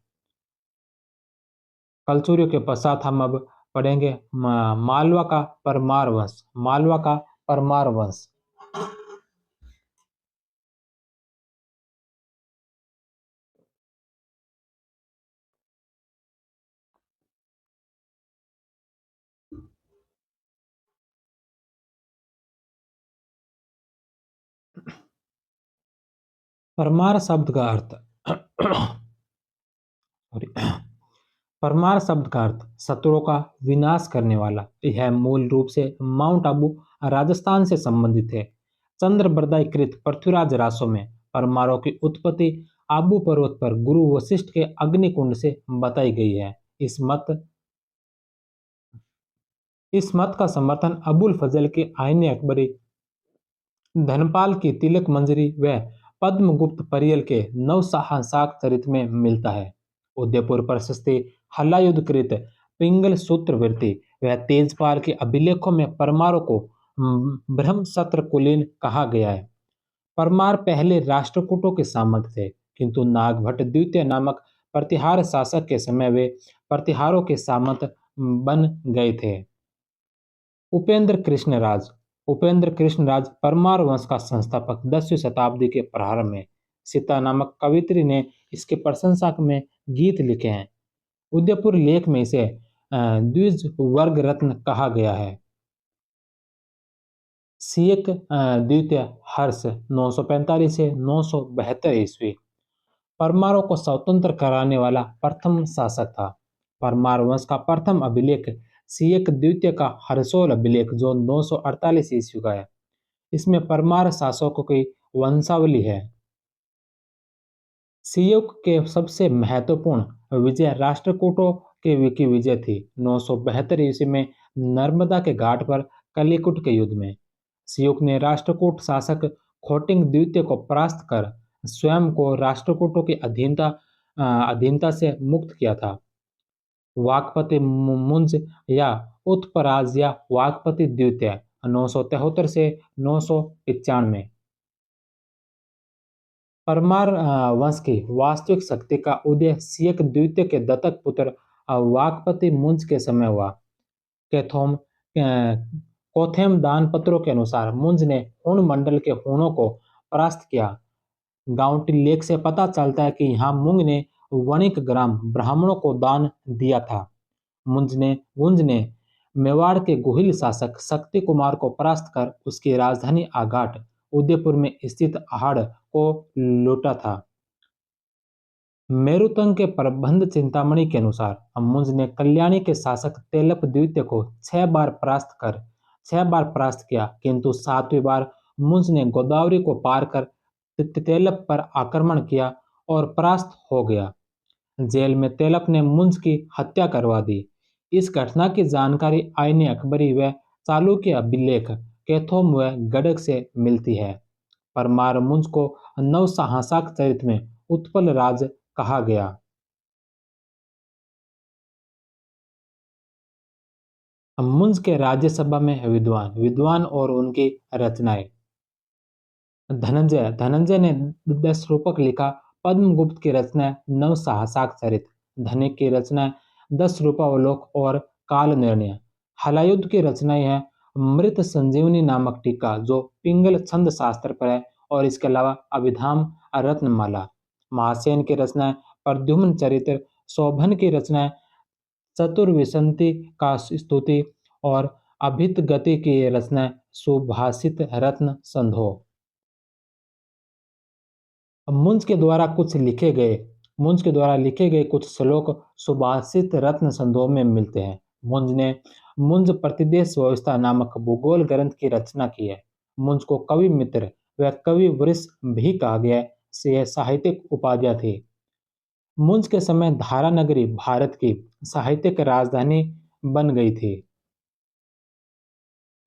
कलचुरियों के पश्चात हम अब पढ़ेंगे मालवा का परमार वंश। मालवा का परमार वंश। परमार शब्द का अर्थ सॉरी, परमार शब्द का अर्थ शत्रुओं का विनाश करने वाला। यह मूल रूप से माउंट आबू राजस्थान से संबंधित है। चंद्रबरदाई कृत पृथ्वीराज रासो में परमारों की उत्पत्ति आबू पर्वत पर गुरु वशिष्ठ के अग्निकुंड से बताई गई है। इस मत का समर्थन अबुल फजल के आईने अकबरी, धनपाल की तिलक मंजरी व पद्मगुप्त परियल के नवसाहसाक चरित में मिलता है। उदयपुर प्रशस्ति, हलायुधकृत पिंगल सूत्रवृत्ति व तेजपाल के अभिलेखों में परमारों को ब्रह्मसत्र कुलीन कहा गया है। परमार पहले राष्ट्रकूटों के सामंत थे, किंतु नागभट्ट द्वितीय नामक प्रतिहार शासक के समय वे प्रतिहारों के सामंत बन गए थे। उपेंद्र कृष्णराज। उपेंद्र कृष्णराज परमार वंश का संस्थापक 10वीं शताब्दी के प्रारंभ में सीता नामक कवित्री ने इसके प्रशंसा में गीत लिखे हैं। उदयपुर लेख में इसे द्विज वर्ग रत्न कहा गया है। सियक द्वितीय हर्ष 945 से 972 ईस्वी परमारों को स्वतंत्र कराने वाला प्रथम शासक था। परमार वंश का प्रथम अभिलेख सियक द्वितीय का हर्षोल अभिलेख जो 948 ईस्वी का है। इसमें परमार शासकों की वंशावली है। सियुक के सबसे महत्वपूर्ण विजय राष्ट्रकूटों की विजय थी 972 ईस्वी में नर्मदा के घाट पर कलिकुट के युद्ध में। सियुक ने राष्ट्रकूट शासक खोटिंग द्वितीय को परास्त कर स्वयं को राष्ट्रकूटों की अधीनता से मुक्त किया था। वाकपति मुंज या उत्पराज या वाकपति द्वितीय 973 से 995। परमार वंश की वास्तविक शक्ति का उदय सियक द्वितीय के दत्तक पुत्र वाकपति मुंज के समय हुआ। कैथोम कोथेम दान पत्रों के अनुसार मुंज ने हुण मंडल के हुणों को परास्त किया। गांवटी लेख से पता चलता है कि यहाँ मुंज ने वणिक ग्राम ब्राह्मणों को दान दिया था। मुंज ने मेवाड़ के गोहिल शासक शक्ति कुमार को परास्त कर उसकी राजधानी आघाट उदयपुर में स्थित आहड़ को लूटा था। मेरुतंग के प्रबंध चिंतामणि के अनुसार मुंज ने कल्याणी के शासक तेलप द्वितीय को 6 बार परास्त किया, किंतु 7वीं बार मुंज ने गोदावरी को पार कर तेलप पर आक्रमण किया और परास्त हो गया। जेल में तेलप ने मुंज की हत्या करवा दी। इस घटना की जानकारी आईने अकबरी व चालुक्य अभिलेख कैथोम व गडग से मिलती है। परमार मुंज को नवसाहसाक चरित में उत्पल राज कहा गया। मुंज के राज्यसभा में विद्वान विद्वान और उनकी रचनाएं। धनंजय ने 10 रूपक लिखा। पद्मगुप्त की रचना नवसाहसाक चरित। धनिक की रचना 10 रूपावलोक और काल निर्णय। हलायुध की रचनाएं है मृत संजीवनी नामक टीका जो पिंगल छंद शास्त्र पर है और इसके अलावा अभिधाम रत्नमाला। महासेन की रचना प्रद्युम्न चरित्र। शोभन की रचना चतुर्विंशति का स्तुति और अभित गति की रचना सुभाषित रत्न संधो। मुंज के द्वारा लिखे गए कुछ श्लोक सुभाषित रत्न संधोह में मिलते हैं। मुंज ने मुंज प्रतिदेश व्यवस्था नामक भूगोल ग्रंथ की रचना की है। मुंज को कवि मित्र व कवि वृष भी कहा गया से यह साहित्यिक उपाधियां थी। मुंज के समय धारा नगरी भारत की साहित्यिक राजधानी बन गई थी।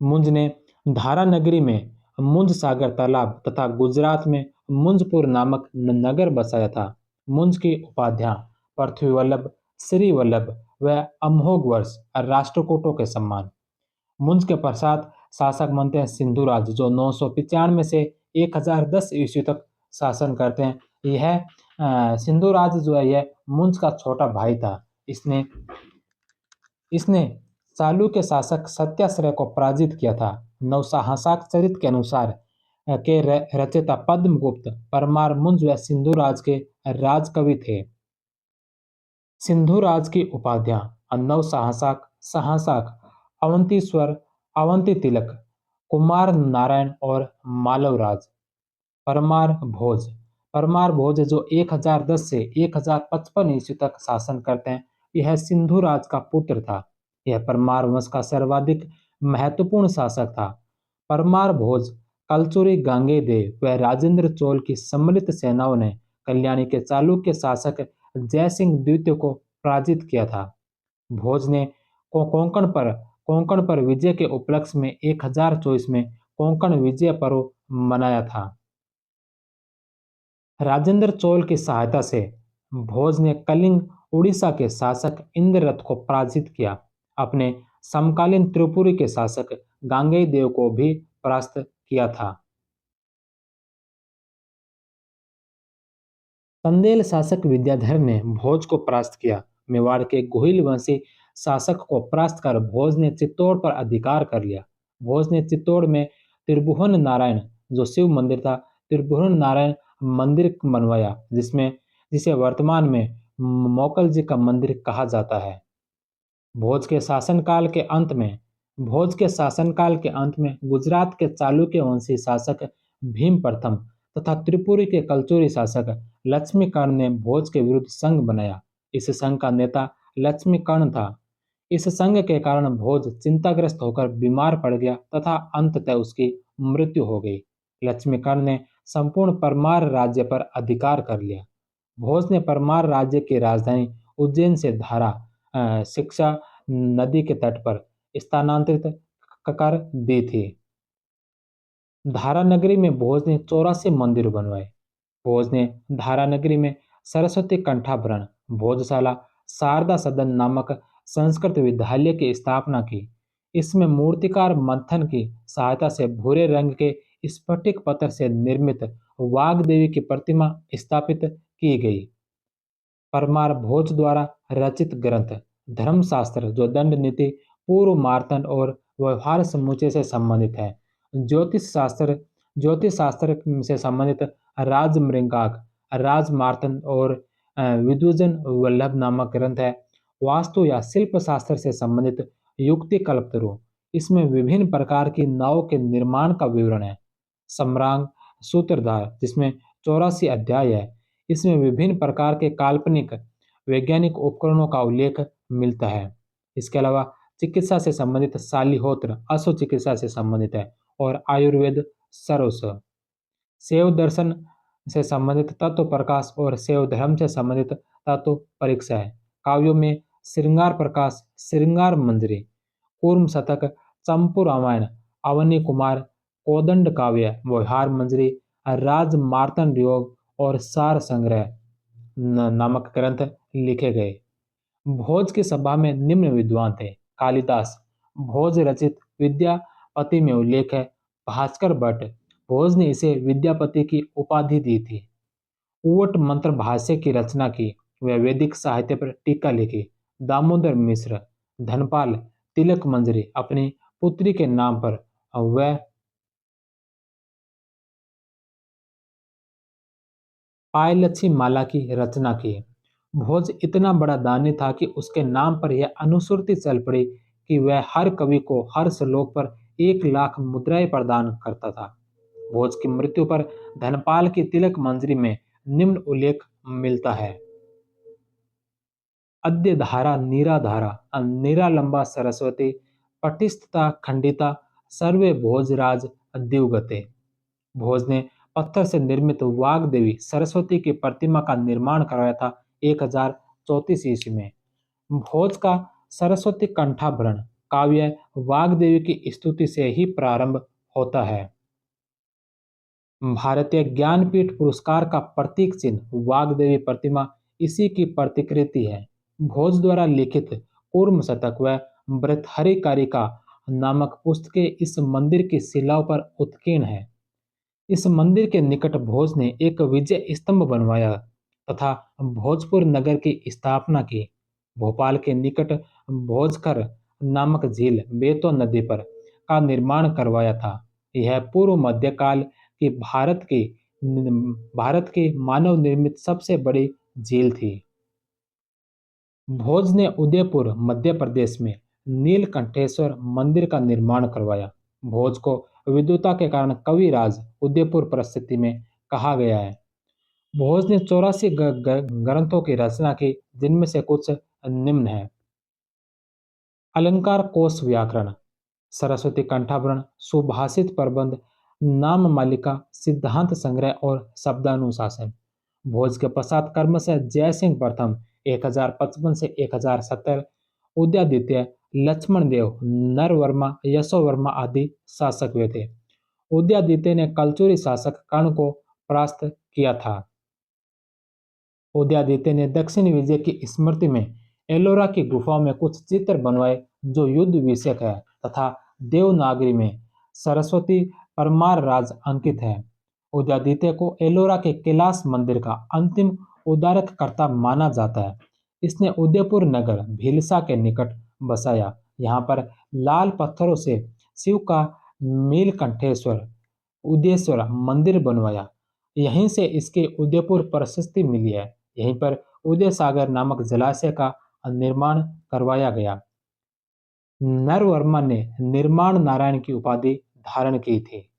मुंज ने धारा नगरी में मुंज सागर तालाब तथा गुजरात में मुंजपुर नामक नगर बसाया था। मुंज की उपाधियां पृथ्वी वल्लभ, श्री वल्लभ व अमोघ वर्ष राष्ट्रकूटों के सम्मान। मुंज के पश्चात शासक बनते हैं सिंधुराज जो 995 से 1010 ईस्वी तक शासन करते हैं। यह सिंधुराज जो है यह मुंज का छोटा भाई था। इसने इसने चालुक्य शासक सत्याश्रय को पराजित किया था। नवसाहसाक चरित के अनुसार के रचयिता पद्मगुप्त परमार मुंज व सिंधु राज के राजकवि थे। सिंधु राज की उपाधियां नवसाहसाक, सहासाक, अवंतीश्वर, अवंती तिलक, कुमार नारायण और मालवराज। परमार भोज। परमार भोज जो 1010 से 1055 ईस्वी तक शासन करते हैं, यह सिंधु राज का पुत्र था। यह परमार वंश का सर्वाधिक महत्वपूर्ण शासक था। परमार भोज, कलचुरी गांगेय व राजेंद्र चोल की सम्मिलित सेनाओं ने कल्याणी के चालुक्य शासक जयसिंह द्वितीय को पराजित किया था। भोज ने कोंकण पर विजय के उपलक्ष्य में 1024 में कोंकण विजय पर्व मनाया था। राजेंद्र चोल की सहायता से भोज ने कलिंग उड़ीसा के शासक इंद्ररथ को पराजित किया। अपने समकालीन त्रिपुरी के शासक गांगेय देव को भी परास्त किया था। चंदेल शासक विद्याधर ने भोज को परास्त किया। मेवाड़ के गोहिल वंशी शासक को परास्त कर भोज ने चित्तौड़ पर अधिकार कर लिया। भोज ने चित्तौड़ में त्रिभुवन नारायण, जो शिव मंदिर था, त्रिभुवन नारायण मंदिर बनवाया, जिसे वर्तमान में मोकल जी का मंदिर कहा जाता है। भोज के शासनकाल के अंत में गुजरात के चालुक्य वंशी शासक भीम प्रथम तथा त्रिपुरी के कलचुरी शासक लक्ष्मीकर्ण ने भोज के विरुद्ध संघ बनाया। इस संघ का नेता लक्ष्मीकर्ण था। इस संघ के कारण भोज चिंताग्रस्त होकर बीमार पड़ गया तथा अंततः उसकी मृत्यु हो गई। लक्ष्मीकर्ण ने संपूर्ण परमार राज्य पर अधिकार कर लिया। भोज ने परमार राज्य की राजधानी उज्जैन से शिक्षा नदी के तट पर स्थानांतरित कर दी थी। धारानगरी में भोज ने 84 मंदिर बनवाए। भोज ने धारानगरी में सरस्वती कंठाभरण, भोजशाला, शारदा सदन नामक संस्कृत विद्यालय की स्थापना की। इसमें मूर्तिकार मंथन की सहायता से भूरे रंग के स्फटिक पत्थर से निर्मित वाग्देवी की प्रतिमा स्थापित की गई। परमार भोज द्वारा रचित ग्रंथ धर्मशास्त्र, जो दंड नीति, पूर्व मार्तंड और व्यवहार समुच्चय से संबंधित है। ज्योतिष शास्त्र से संबंधित राजमृगांक, राजमार्तंड और विद्वजन वल्लभ नामक ग्रंथ है। वास्तु या शिल्प शास्त्र से संबंधित युक्ति कल्पतरु, इसमें विभिन्न प्रकार की नावों के निर्माण का विवरण है। सम्रांग सूत्रधार, जिसमें 84 अध्याय है, इसमें विभिन्न प्रकार के काल्पनिक वैज्ञानिक उपकरणों का उल्लेख मिलता है। इसके अलावा चिकित्सा से संबंधित शालिहोत्र अश्व चिकित्सा से संबंधित है और आयुर्वेद सरोस। शैव दर्शन से संबंधित तत्व प्रकाश और शैव धर्म से संबंधित तत्व परीक्षा है। काव्यों में श्रृंगार प्रकाश, श्रृंगार मंजरी, कूर्म शतक, चंपू रामायण, अवनी कुमार, कोदंड काव्य, व्यवहार मंजरी, राज मार्तंड योग और सार संग्रह नामक ग्रंथ लिखे गए। भोज की सभा में निम्न विद्वान थे: कालिदास। भोज रचित विद्यापति में उल्लेख है। भास्कर भट्ट। भोज ने इसे विद्यापति की उपाधि दी थी। उवट मंत्र भाष्य की रचना की। वह वैदिक साहित्य पर टीका लिखी। दामोदर मिश्र। धनपाल तिलक मंजरी अपनी पुत्री के नाम पर वह पायलच्छी माला की रचना की। भोज इतना बड़ा दानी था कि उसके नाम पर यह अनुश्रुति चल पड़ी कि वह हर कवि को हर श्लोक पर 1 लाख मुद्राएं प्रदान करता था। भोज की मृत्यु पर धनपाल की तिलक मंजरी में निम्न उल्लेख मिलता है: अद्य धारा नीराधारा, निरालंबा सरस्वती, पटिष्ठता खंडिता, सर्वे भोजराज दिवगते। भोज ने पत्थर से निर्मित वाग्देवी सरस्वती की प्रतिमा का निर्माण करवाया था 1034 ईस्वी में। भोज का सरस्वती कंठाभरण काव्य वाग्देवी की स्तुति से ही प्रारंभ होता है। भारतीय ज्ञानपीठ पुरस्कार का प्रतीक चिन्ह वाग्देवी प्रतिमा इसी की प्रतिकृति है। भोज द्वारा लिखित कूर्म शतक व भर्तृहरिकारिका नामक पुस्तकें इस मंदिर की शिलाओं पर उत्कीर्ण है। इस मंदिर के निकट भोज ने एक विजय स्तंभ बनवाया तथा भोजपुर नगर की स्थापना की। भोपाल के निकट भोजकर नामक झील बेतो नदी पर का निर्माण करवाया था। यह पूर्व मध्यकाल की भारत की मानव निर्मित सबसे बड़ी झील थी। भोज ने उदयपुर मध्य प्रदेश में नीलकंठेश्वर मंदिर का निर्माण करवाया। भोज को विद्वता के कारण कविराज उदयपुर परिस्थिति में कहा गया है। भोज ने 84 ग्रंथों की रचना की, जिनमें से कुछ निम्न है। अलंकार कोश व्याकरण, सरस्वती कंठाभरण, सुभाषित प्रबंध, नाम मालिका, सिद्धांत संग्रह और शब्दानुशासन। भोज के पश्चात क्रमशः जयसिंह प्रथम 1055 से 1070, उदयादित्य, लक्ष्मण देव, नरवर्मा, यशोवर्मा आदि शासक हुए थे। उदयादित्य ने कलचुरी शासक कर्ण को परास्त किया था। उदयादित्य ने दक्षिण विजय की स्मृति में एलोरा की गुफाओं में कुछ चित्र बनवाए जो युद्ध विषयक है तथा देवनागरी में सरस्वती परमार राज अंकित है। उदयादित्य को एलोरा के कैलाश मंदिर का अंतिम उद्धारकर्ता माना जाता है। इसने उदयपुर नगर भीलसा के निकट बसाया। यहाँ पर लाल पत्थरों से शिव का नीलकंठेश्वर उदयेश्वर मंदिर बनवाया। यहीं से इसके उदयपुर प्रशस्ति मिली है। यहीं पर उदय सागर नामक जलाशय का निर्माण करवाया गया। नरवर्मा ने निर्माण नारायण की उपाधि धारण की थी।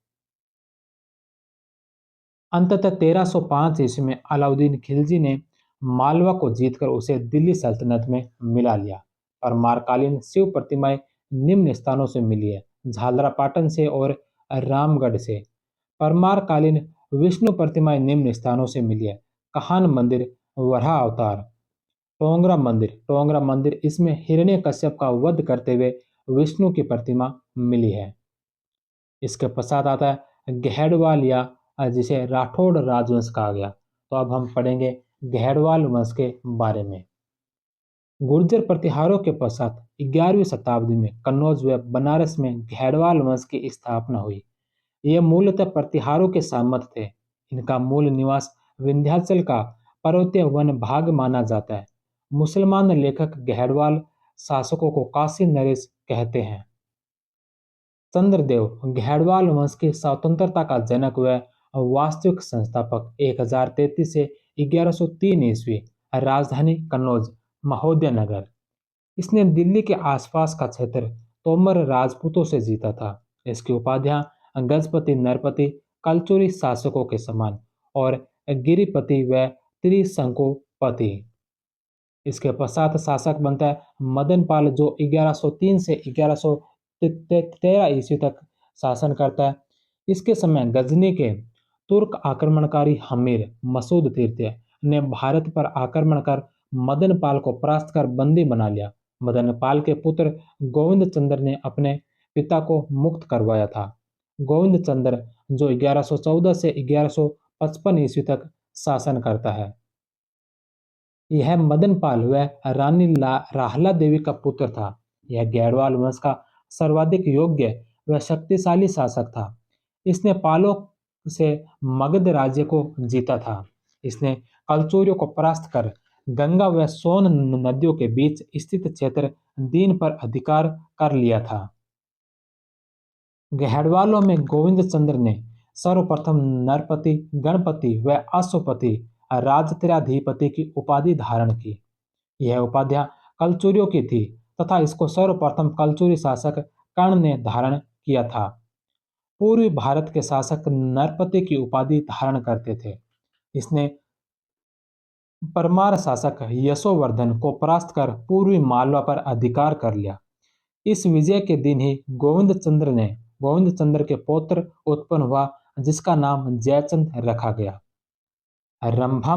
अंततः 1305 ईस्वी में अलाउद्दीन खिलजी ने मालवा को जीतकर उसे दिल्ली सल्तनत में मिला लिया। परमारकालीन शिव प्रतिमाएं निम्न स्थानों से मिली है: झालरापाटन से और रामगढ़ से। परमारकालीन विष्णु प्रतिमाएं निम्न स्थानों से मिली है: कहान मंदिर, वराह अवतार, टोंगरा मंदिर, इसमें हिरण्यकश्यप का वध करते हुए विष्णु की प्रतिमा मिली है। इसके पश्चात आता है गहड़वाल या जिसे राठौड़ राजवंश कहा गया। तो अब हम पढ़ेंगे गहड़वाल वंश के बारे में। गुर्जर प्रतिहारों के पश्चात 11वीं शताब्दी में कन्नौज व बनारस में गहड़वाल वंश की स्थापना हुई। ये मूलतः प्रतिहारों के सामंत थे। इनका मूल निवास विंध्याचल का पर्वतीय वन भाग माना जाता है। मुसलमान लेखक गहड़वाल शासकों को काशी नरेश कहते हैं। चंद्रदेव गहड़वाल वंश की स्वतंत्रता का जनक व वास्तविक संस्थापक 1033 से 1103 ईस्वी। राजधानी कन्नौज, महोदय नगर। इसने दिल्ली के आसपास का क्षेत्र तोमर राजपूतों से जीता था। इसकी उपाधियां गजपति, नरपति, कलचुरी शासकों के समान और गिरिपति व त्रिशंकुपति। इसके पश्चात शासक बनता है मदनपाल, जो 1103 से 1113 ईस्वी तक शासन करता है। इसके समय गजनी के तुर्क आक्रमणकारी हमीर मसूद तृतीय ने भारत पर आक्रमण कर मदनपाल को परास्त कर बंदी बना लिया। मदनपाल के पुत्र गोविंद चंद्र ने अपने पिता को मुक्त करवाया था। गोविंद चंद्र जो 1114 से 1155 ईस्वी तक शासन करता है। यह मदनपाल व रानी राहला देवी का पुत्र था। यह गैरवाल वंश का सर्वाधिक योग्य व शक्तिशाली शासक था। इसने पालों से मगध राज्य को जीता था। इसने कलचूरियों को परास्त कर गंगा व सोन नदियों के बीच स्थित क्षेत्र दीन पर अधिकार कर लिया था। गहड़वालों में गोविंद चंद्र ने सर्वप्रथम नरपति, गणपति व अश्वपति राजत्राधिपति की उपाधि धारण की। यह उपाधियां कलचुरियों की थी तथा इसको सर्वप्रथम कलचुरी शासक कर्ण ने धारण किया था। पूर्वी भारत के शासक नरपति की उपाधि धारण करते थे। इसने परमार शासक यशोवर्धन को परास्त कर पूर्वी मालवा पर अधिकार कर लिया। इस विजय के दिन ही गोविंद चंद्र के पौत्र उत्पन्न हुआ, जिसका नाम जयचंद रखा गया। रंभा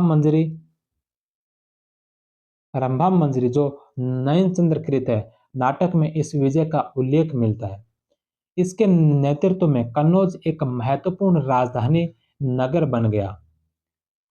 मंजरी जो नयनचंद्र कृत है नाटक में इस विजय का उल्लेख मिलता है। इसके नेतृत्व में कन्नौज एक महत्वपूर्ण राजधानी नगर बन गया।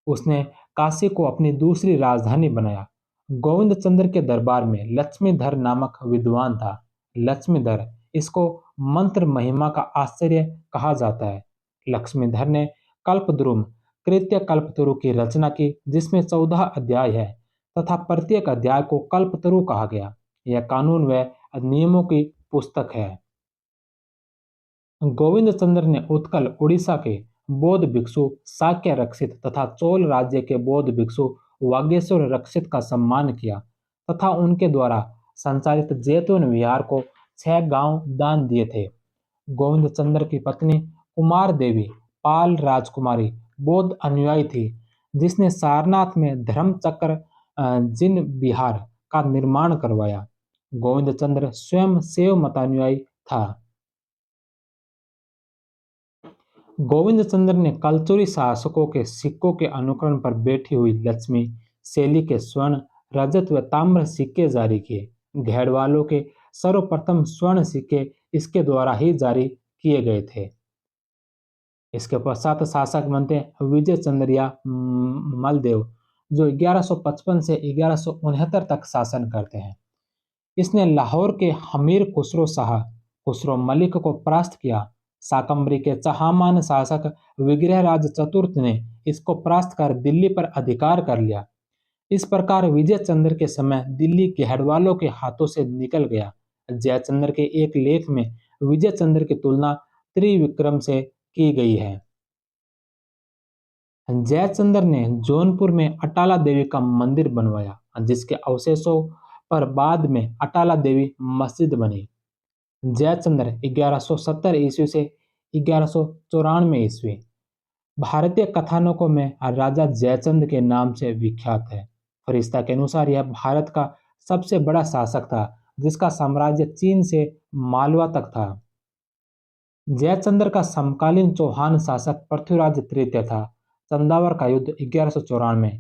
उसने काशी को अपनी दूसरी राजधानी बनाया। गोविंद चंद्र के दरबार में लक्ष्मीधर नामक विद्वान था। लक्ष्मीधर, इसको मंत्र महिमा का आश्चर्य कहा जाता है। लक्ष्मीधर ने कल्पद्रुम कृत्य कल्पतरु की रचना की, जिसमें 14 अध्याय है तथा प्रत्येक अध्याय को कल्पतरु कहा गया। यह कानून व नियमों की पुस्तक है। गोविंद चंद्र ने उत्कल उड़ीसा के बौद्ध भिक्षु शाक्य रक्षित तथा चोल राज्य के बौद्ध भिक्षु वागेश्वर रक्षित का सम्मान किया तथा उनके द्वारा संचालित जैतून विहार को 6 गांव दान दिए थे। गोविंद चंद्र की पत्नी कुमार देवी पाल राजकुमारी बौद्ध अनुयायी थी, जिसने सारनाथ में धर्म चक्र जिन विहार का निर्माण करवाया। गोविंद चंद्र स्वयं शैव मतानुयायी था। गोविंद चंद्र ने कलचुरी शासकों के सिक्कों के अनुकरण पर बैठी हुई लक्ष्मी शैली के स्वर्ण, रजत व ताम्र सिक्के जारी किए। घेड़वालों के सर्वप्रथम स्वर्ण सिक्के इसके द्वारा ही जारी किए गए थे। इसके पश्चात शासक बनते विजय चंद्र या मलदेव, जो 1155 से 1169 तक शासन करते हैं। इसने लाहौर के हमीर खुसरो शाह खुसरो मलिक को परास्त किया। शाकंभरी के चहामान शासक विग्रहराज चतुर्थ ने इसको परास्त कर दिल्ली पर अधिकार कर लिया। इस प्रकार विजय चंद्र के समय दिल्ली घेड़वालों के हाथों से निकल गया। जयचंद्र के एक लेख में विजय चंद्र की तुलना त्रिविक्रम से की गई है। जयचंद्र ने जौनपुर में अटाला देवी का मंदिर बनवाया, जिसके अवशेषों पर बाद में अटाला देवी मस्जिद बनी। जयचंद्र 1170 ईस्वी से 1194 ईस्वी भारतीय कथानकों में राजा जयचंद के नाम से विख्यात है। फरिश्ता के अनुसार यह भारत का सबसे बड़ा शासक था, जिसका साम्राज्य चीन से मालवा तक था। जयचंद्र का समकालीन चौहान शासक पृथ्वीराज तृतीय था। चंदावर का युद्ध 1194,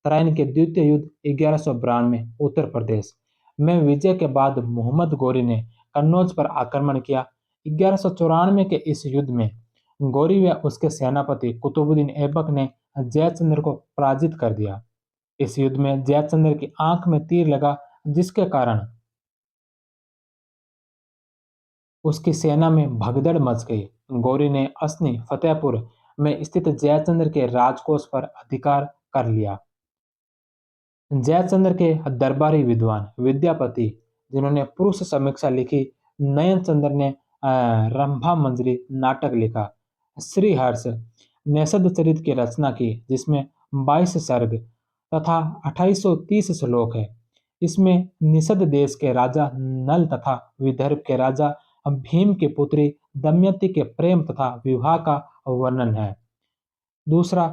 तराइन के द्वितीय युद्ध 1192 उत्तर प्रदेश में विजय के बाद मोहम्मद गौरी ने कन्नौज पर आक्रमण किया। 1194 के इस युद्ध में गौरी व उसके सेनापति कुतुबुद्दीन ऐबक ने जयचंद्र को पराजित कर दिया। इस युद्ध में जयचंद्र की आंख में तीर लगा, जिसके कारण उसकी सेना में भगदड़ मच गई। गौरी ने असनी फतेहपुर में स्थित जयचंद्र के राजकोष पर अधिकार कर लिया। जयचंद्र के दरबारी विद्वान विद्यापति, जिन्होंने पुरुष समीक्षा लिखी, नयन चंद्र ने रंभा मंजरी नाटक लिखा। श्रीहर्ष नेषद चरित की रचना की, जिसमें 22 सर्ग तथा 2830 श्लोक है। इसमें निषद देश के राजा नल तथा विदर्भ के राजा भीम की पुत्री दमयंती के प्रेम तथा विवाह का वर्णन है। दूसरा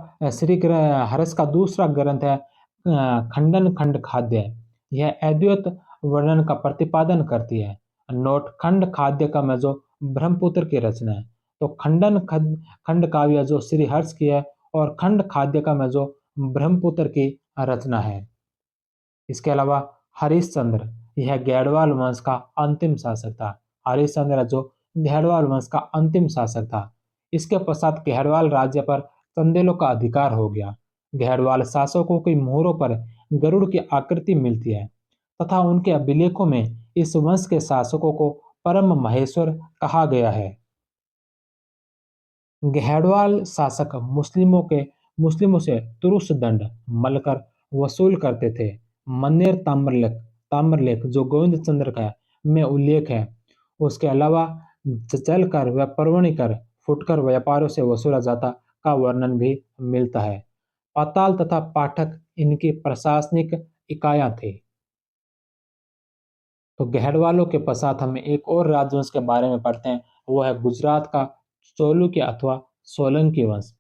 हर्ष का दूसरा ग्रंथ है खंडन खंड खाद्य। यह अद्वैत वर्णन का प्रतिपादन करती है। नोट खंड खाद्य का में जो ब्रह्मपुत्र की रचना है, तो खंड काव्य जो श्री हर्ष की है और खंड खाद्य का में जो ब्रह्मपुत्र की रचना है। इसके अलावा हरिश्चंद्र, यह गैड़वाल वंश का अंतिम शासक था। हरिश्चंद्र जो गैड़वाल वंश का अंतिम शासक था। इसके पश्चात गैड़वाल राज्य पर चंदेलों का अधिकार हो गया। गैड़वाल शासकों की मोहरों पर गरुड़ की आकृति मिलती है तथा उनके अभिलेखों में इस वंश के शासकों को परम महेश्वर कहा गया है। गैड़वाल शासक मुस्लिमों से तुरुष दंड मलकर वसूल करते थे। मन्नेर ताम्रलेख जो गोविंद चंद्र का में उल्लेख है। उसके अलावा जल कर व पर्वणी कर फुटकर व्यापारों से वसूला जाता का वर्णन भी मिलता है। पाताल तथा पाठक इनकी प्रशासनिक इकाइयां थी। तो गैड़वालों के पश्चात हमें एक और राजवंश के बारे में पढ़ते हैं, वो है गुजरात का चोलुक्य अथवा सोलंकी वंश।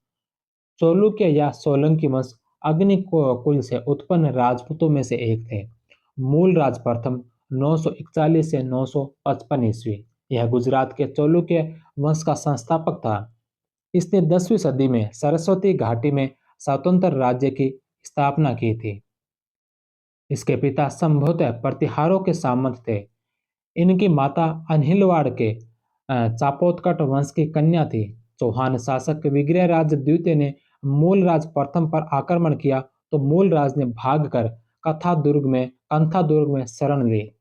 चोलुक्य या सोलंकी वंश अग्नि कुल से उत्पन्न राजपूतों में से एक थे। मूल राज प्रथम 941 से 955 ईस्वी। यह गुजरात के चोलुक्य वंश का संस्थापक था। इसने 10वीं सदी में सरस्वती घाटी में स्वतंत्र राज्य की स्थापना की थी। इसके पिता संभवतः प्रतिहारों के सामंत थे। इनकी माता अनहिलवाड़ के चापोतकट वंश की कन्या थी। चौहान शासक विग्रहराज द्वितीय ने मूलराज प्रथम पर आक्रमण किया, तो मूलराज ने भागकर कंथा दुर्ग में शरण ली।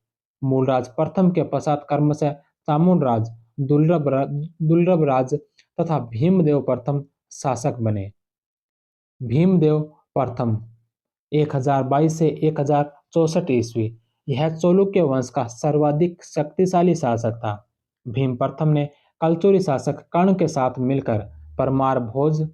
मूलराज प्रथम के पश्चात क्रमशः चामुंडराज, दुर्लभ राज तथा भीमदेव प्रथम शासक बने। भीमदेव प्रथम 1022 से 1064 ईस्वी यह चालुक्य वंश का सर्वाधिक शक्तिशाली शासक था। भीम प्रथम ने कलचुरी शासक कर्ण के साथ मिलकर परमार भोज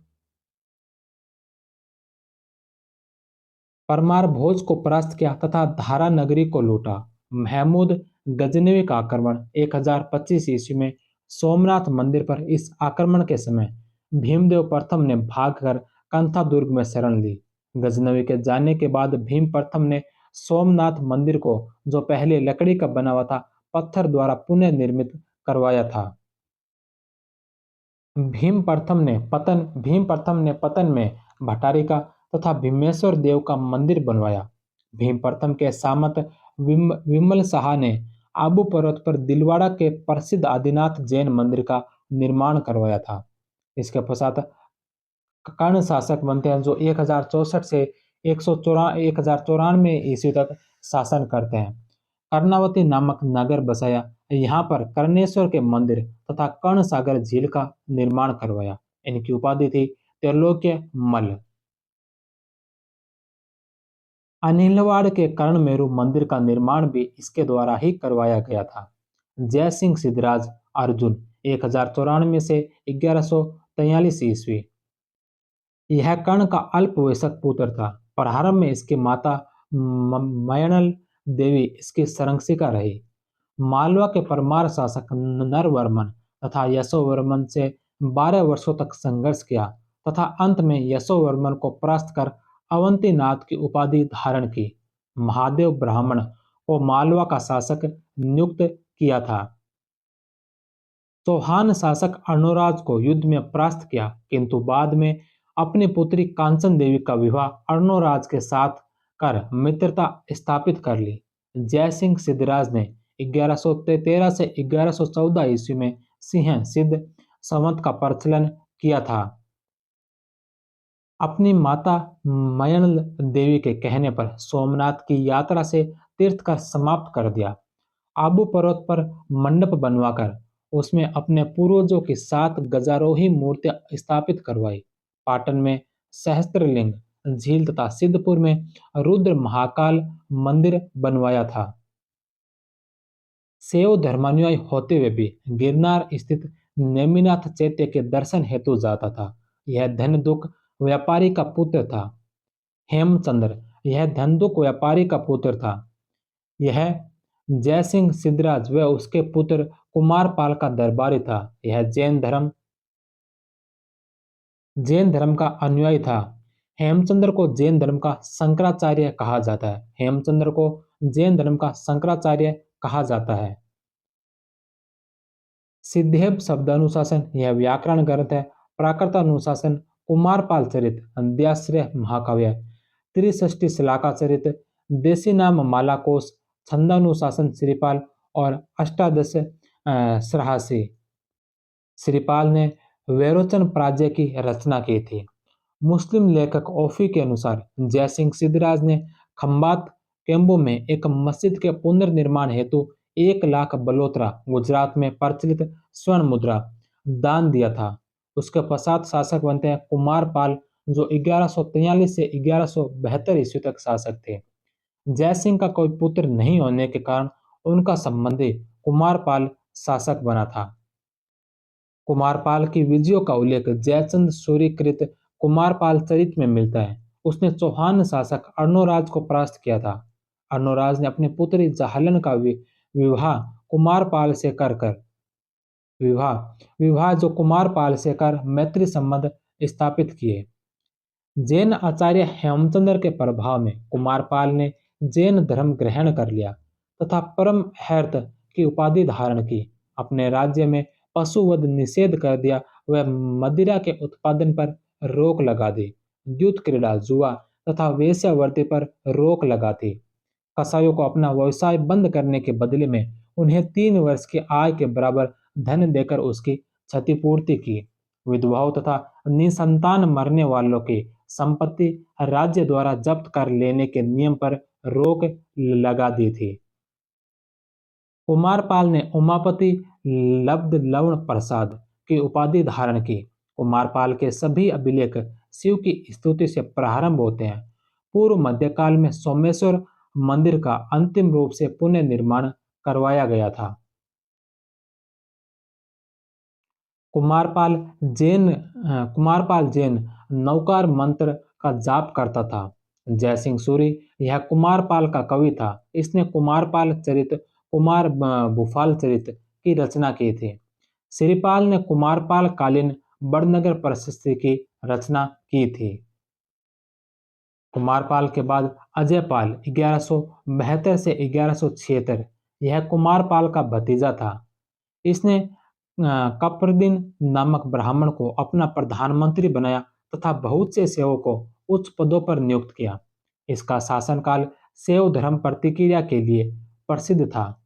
परमार भोज को परास्त किया तथा धारा नगरी को लूटा। महमूद गजनवी का आक्रमण 1025 ईस्वी में सोमनाथ मंदिर पर। इस आक्रमण के समय भीमदेव प्रथम ने भागकर कंथा दुर्ग में शरण ली। गजनवी के जाने के बाद भीम प्रथम ने सोमनाथ मंदिर को, जो पहले लकड़ी का बना हुआ था, पत्थर द्वारा पुनः निर्मित करवाया था। भीम प्रथम ने पतन में भटारिका तथा भीमेश्वर देव का मंदिर बनवाया। भीम प्रथम के सामंत विमल शाह ने आबू पर्वत पर दिलवाड़ा के प्रसिद्ध आदिनाथ जैन मंदिर का निर्माण करवाया था। इसके पश्चात कर्ण शासक बनते हैं, जो 1064 से 1094 ईस्वी तक शासन करते हैं। कर्णावती नामक नगर बसाया। यहाँ पर कर्णेश्वर के मंदिर तथा कर्ण सागर झील का निर्माण करवाया। इनकी उपाधि थी त्रैलोक्य मल्ल। अनिलवाड़ के कर्ण मेरु मंदिर का निर्माण भी इसके द्वारा ही करवाया गया था। जय सिंह सिद्धराज अर्जुन 1094 से 1143 ईस्वी। यह कर्ण का अल्पवयस्क पुत्र था। प्रारंभ में इसकी माता मयणल देवी इसकी संरक्षिका रही। मालवा के परमार शासक नरवर्मन तथा यशोवर्मन से 12 वर्षों तक संघर्ष किया तथा अंत में यशोवर्मन को परास्त कर अवंतीनाथ की उपाधि धारण की। महादेव ब्राह्मण को मालवा का शासक नियुक्त किया था। चौहान शासक अर्णोराज को युद्ध में परास्त किया, किंतु बाद में अपनी पुत्री कांचन देवी का विवाह अर्णोराज के साथ कर मित्रता स्थापित कर ली। जय सिंह सिद्धराज ने 1113 से 1114 ईस्वी में सिंह सिद्ध संवत का प्रचलन किया था। अपनी माता मयण देवी के कहने पर सोमनाथ की यात्रा से तीर्थ का समाप्त कर दिया। आबू पर्वत पर मंडप बनवाकर उसमें अपने पूर्वजों की 7 गजारोही मूर्तियां स्थापित करवाई। पाटन में सहस्त्रलिंग झील तथा सिद्धपुर में रुद्र महाकाल मंदिर बनवाया था। शैव धर्मानुयायी होते हुए भी गिरनार स्थित नेमिनाथ चैत्य के दर्शन हेतु जाता था। यह धनदुक व्यापारी का पुत्र था। हेमचंद्र यह धनदुक व्यापारी का पुत्र था। यह जयसिंह सिद्धराज व उसके पुत्र कुमारपाल का दरबारी था। यह जैन धर्म का अनुयायी था। हेमचंद्र को जैन धर्म का शंकराचार्य कहा जाता है। हेमचंद्र को जैन धर्म का शंकराचार्य कहा जाता है। सिद्धेव शब्दानुशासन यह व्याकरण ग्रंथ है। प्राकृतानुशासन कुमारपाल चरित, अंध्याश्रय महाकाव्य, त्रिषष्टि श्लाका चरित, देसी नाम मालाकोश, छंदानुशासन श्रीपाल और अष्टादश सराहसी। श्रीपाल ने वैरोचन प्राज्ञ की रचना की थी। मुस्लिम लेखक ओफी के अनुसार जयसिंह सिद्धराज ने खंबात केम्बो में एक मस्जिद के पुनर्निर्माण हेतु 1 लाख बलोत्रा गुजरात में प्रचलित स्वर्ण मुद्रा दान दिया था। उसके पश्चात शासक बनते हैं कुमारपाल, जो 1143 से 1172 ईस्वी तक शासक थे। जयसिंह का कोई पुत्र नहीं होने के कारण उनका संबंधी कुमारपाल शासक बना था। कुमारपाल की विजयों का उल्लेख जयचंद सूर्यकृत कुमारपाल चरित में मिलता है। उसने चौहान शासक अर्णोराज को परास्त किया था। अर्णोराज ने अपनी पुत्री जाहलन का विवाह कुमारपाल से कर कर विवाह जो कुमारपाल से कर मैत्री संबंध स्थापित किए। जैन आचार्य हेमचंद्र के प्रभाव में कुमारपाल ने जैन धर्म ग्रहण कर लिया तथा परम हर्त की उपाधि धारण की। अपने राज्य में पशुवध निषेध कर दिया। वह मदिरा के उत्पादन पर रोक लगा दी। युद्ध क्रीड़ा, जुआ तथा वेश्यावृत्ति पर रोक लगा दी। कसाईयों को अपना व्यवसाय बंद करने के बदले में उन्हें 3 वर्ष की आय के बराबर धन देकर उसकी क्षतिपूर्ति की। विधवाओं तथा निसंतान मरने वालों की संपत्ति राज्य द्वारा जब्त कर लेने के नियम पर रोक लगा दी थी। कुमारपाल ने उमापति लब्ध लवण प्रसाद की उपाधि धारण की। कुमारपाल के सभी अभिलेख शिव की स्तुति से प्रारंभ होते हैं। पूर्व मध्यकाल में सोमेश्वर मंदिर का अंतिम रूप से पुनर्निर्माण करवाया गया था। कुमारपाल जैन नौकार मंत्र का जाप करता था। जयसिंह सूरी यह कुमारपाल का कवि था। इसने कुमार भूपाल चरित की रचना की थी। श्रीपाल ने कुमारपाल कालीन बड़नगर प्रशस्ति की रचना की थी। कुमारपाल के बाद अजयपाल 1172 से 1176 यह कुमारपाल का भतीजा था। इसने कपरदीन नामक ब्राह्मण को अपना प्रधानमंत्री बनाया तथा बहुत से सेवकों को उच्च पदों पर नियुक्त किया। इसका शासनकाल शैव धर्म प्रतिक्रिया के लिए प्रसिद्ध था।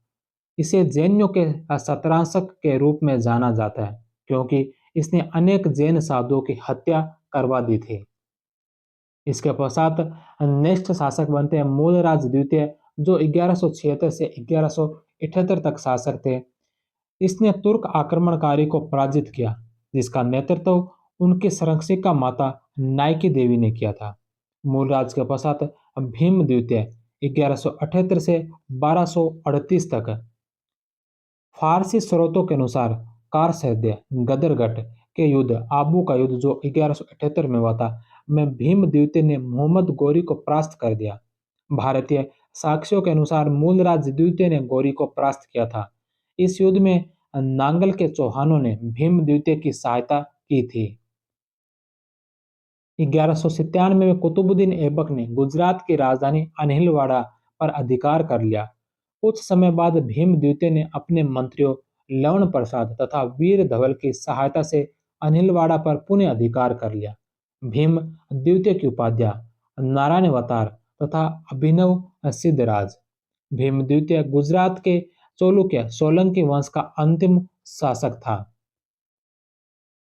इसे जैनियों के शतरांशक के रूप में जाना जाता है क्योंकि इसने अनेक जैन साधुओं की हत्या करवा दी थी। इसके पश्चात नेक्स्ट शासक बनते हैं मूलराज द्वितीय, जो 1176 से 1178 तक शासक थे। इसने तुर्क आक्रमणकारी को पराजित किया, जिसका नेतृत्व उनकी संरक्षिका माता नायकी देवी ने किया था। मूलराज के पश्चात भीम द्वितीय 1178 से 1238 तक। फारसी स्रोतों के अनुसार कारसैद्य गदरगट के युद्ध आबू का युद्ध जो 1178 में हुआ था, में भीम द्वितीय ने मोहम्मद गौरी को परास्त कर दिया। भारतीय साक्ष्यों के अनुसार मूलराज द्वितीय ने गौरी को परास्त किया था। इस युद्ध में नांगल के चौहानों ने भीम द्वितीय की सहायता की थी। 1197 में कुतुबुद्दीन ऐबक ने गुजरात की राजधानी अनिलवाड़ा पर अधिकार कर लिया। कुछ समय बाद भीम द्वितीय ने अपने मंत्रियों लवण प्रसाद तथा वीर धवल की सहायता से अनिलवाड़ा पर पुनः अधिकार कर लिया। भीम द्वितीय की उपाध्याय नारायण अवतार तथा अभिनव सिद्धराज। भीम द्वितीय गुजरात के चोलुक्य सोलंकी वंश का अंतिम शासक था।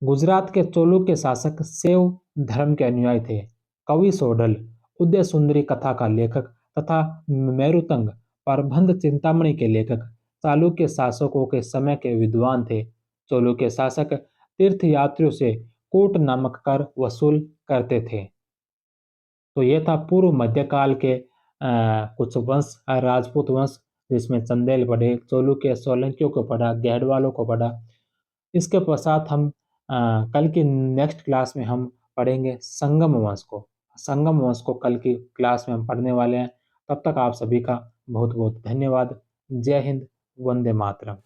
गुजरात के चोलुक्य शासक शैव धर्म के अनुयायी थे। कवि सोडल उदय सुंदरी कथा का लेखक तथा मेरुतंग प्रबंध चिंतामणि के लेखक चालुक्य शासकों के समय के विद्वान थे। चालुक्य शासक तीर्थयात्रियों से कूट नामक कर वसूल करते थे। तो यह था पूर्व मध्यकाल के कुछ वंश, राजपूत वंश, जिसमें चंदेल पढ़े, चालुक्य सोलंकियों को पढ़ा, गैडवालों को पढ़ा। इसके पश्चात हम कल की नेक्स्ट क्लास में हम पढ़ेंगे संगम वंश को। संगम वंश को कल की क्लास में हम पढ़ने वाले हैं। तब तक आप सभी का बहुत बहुत धन्यवाद। जय हिंद, वंदे मातरम।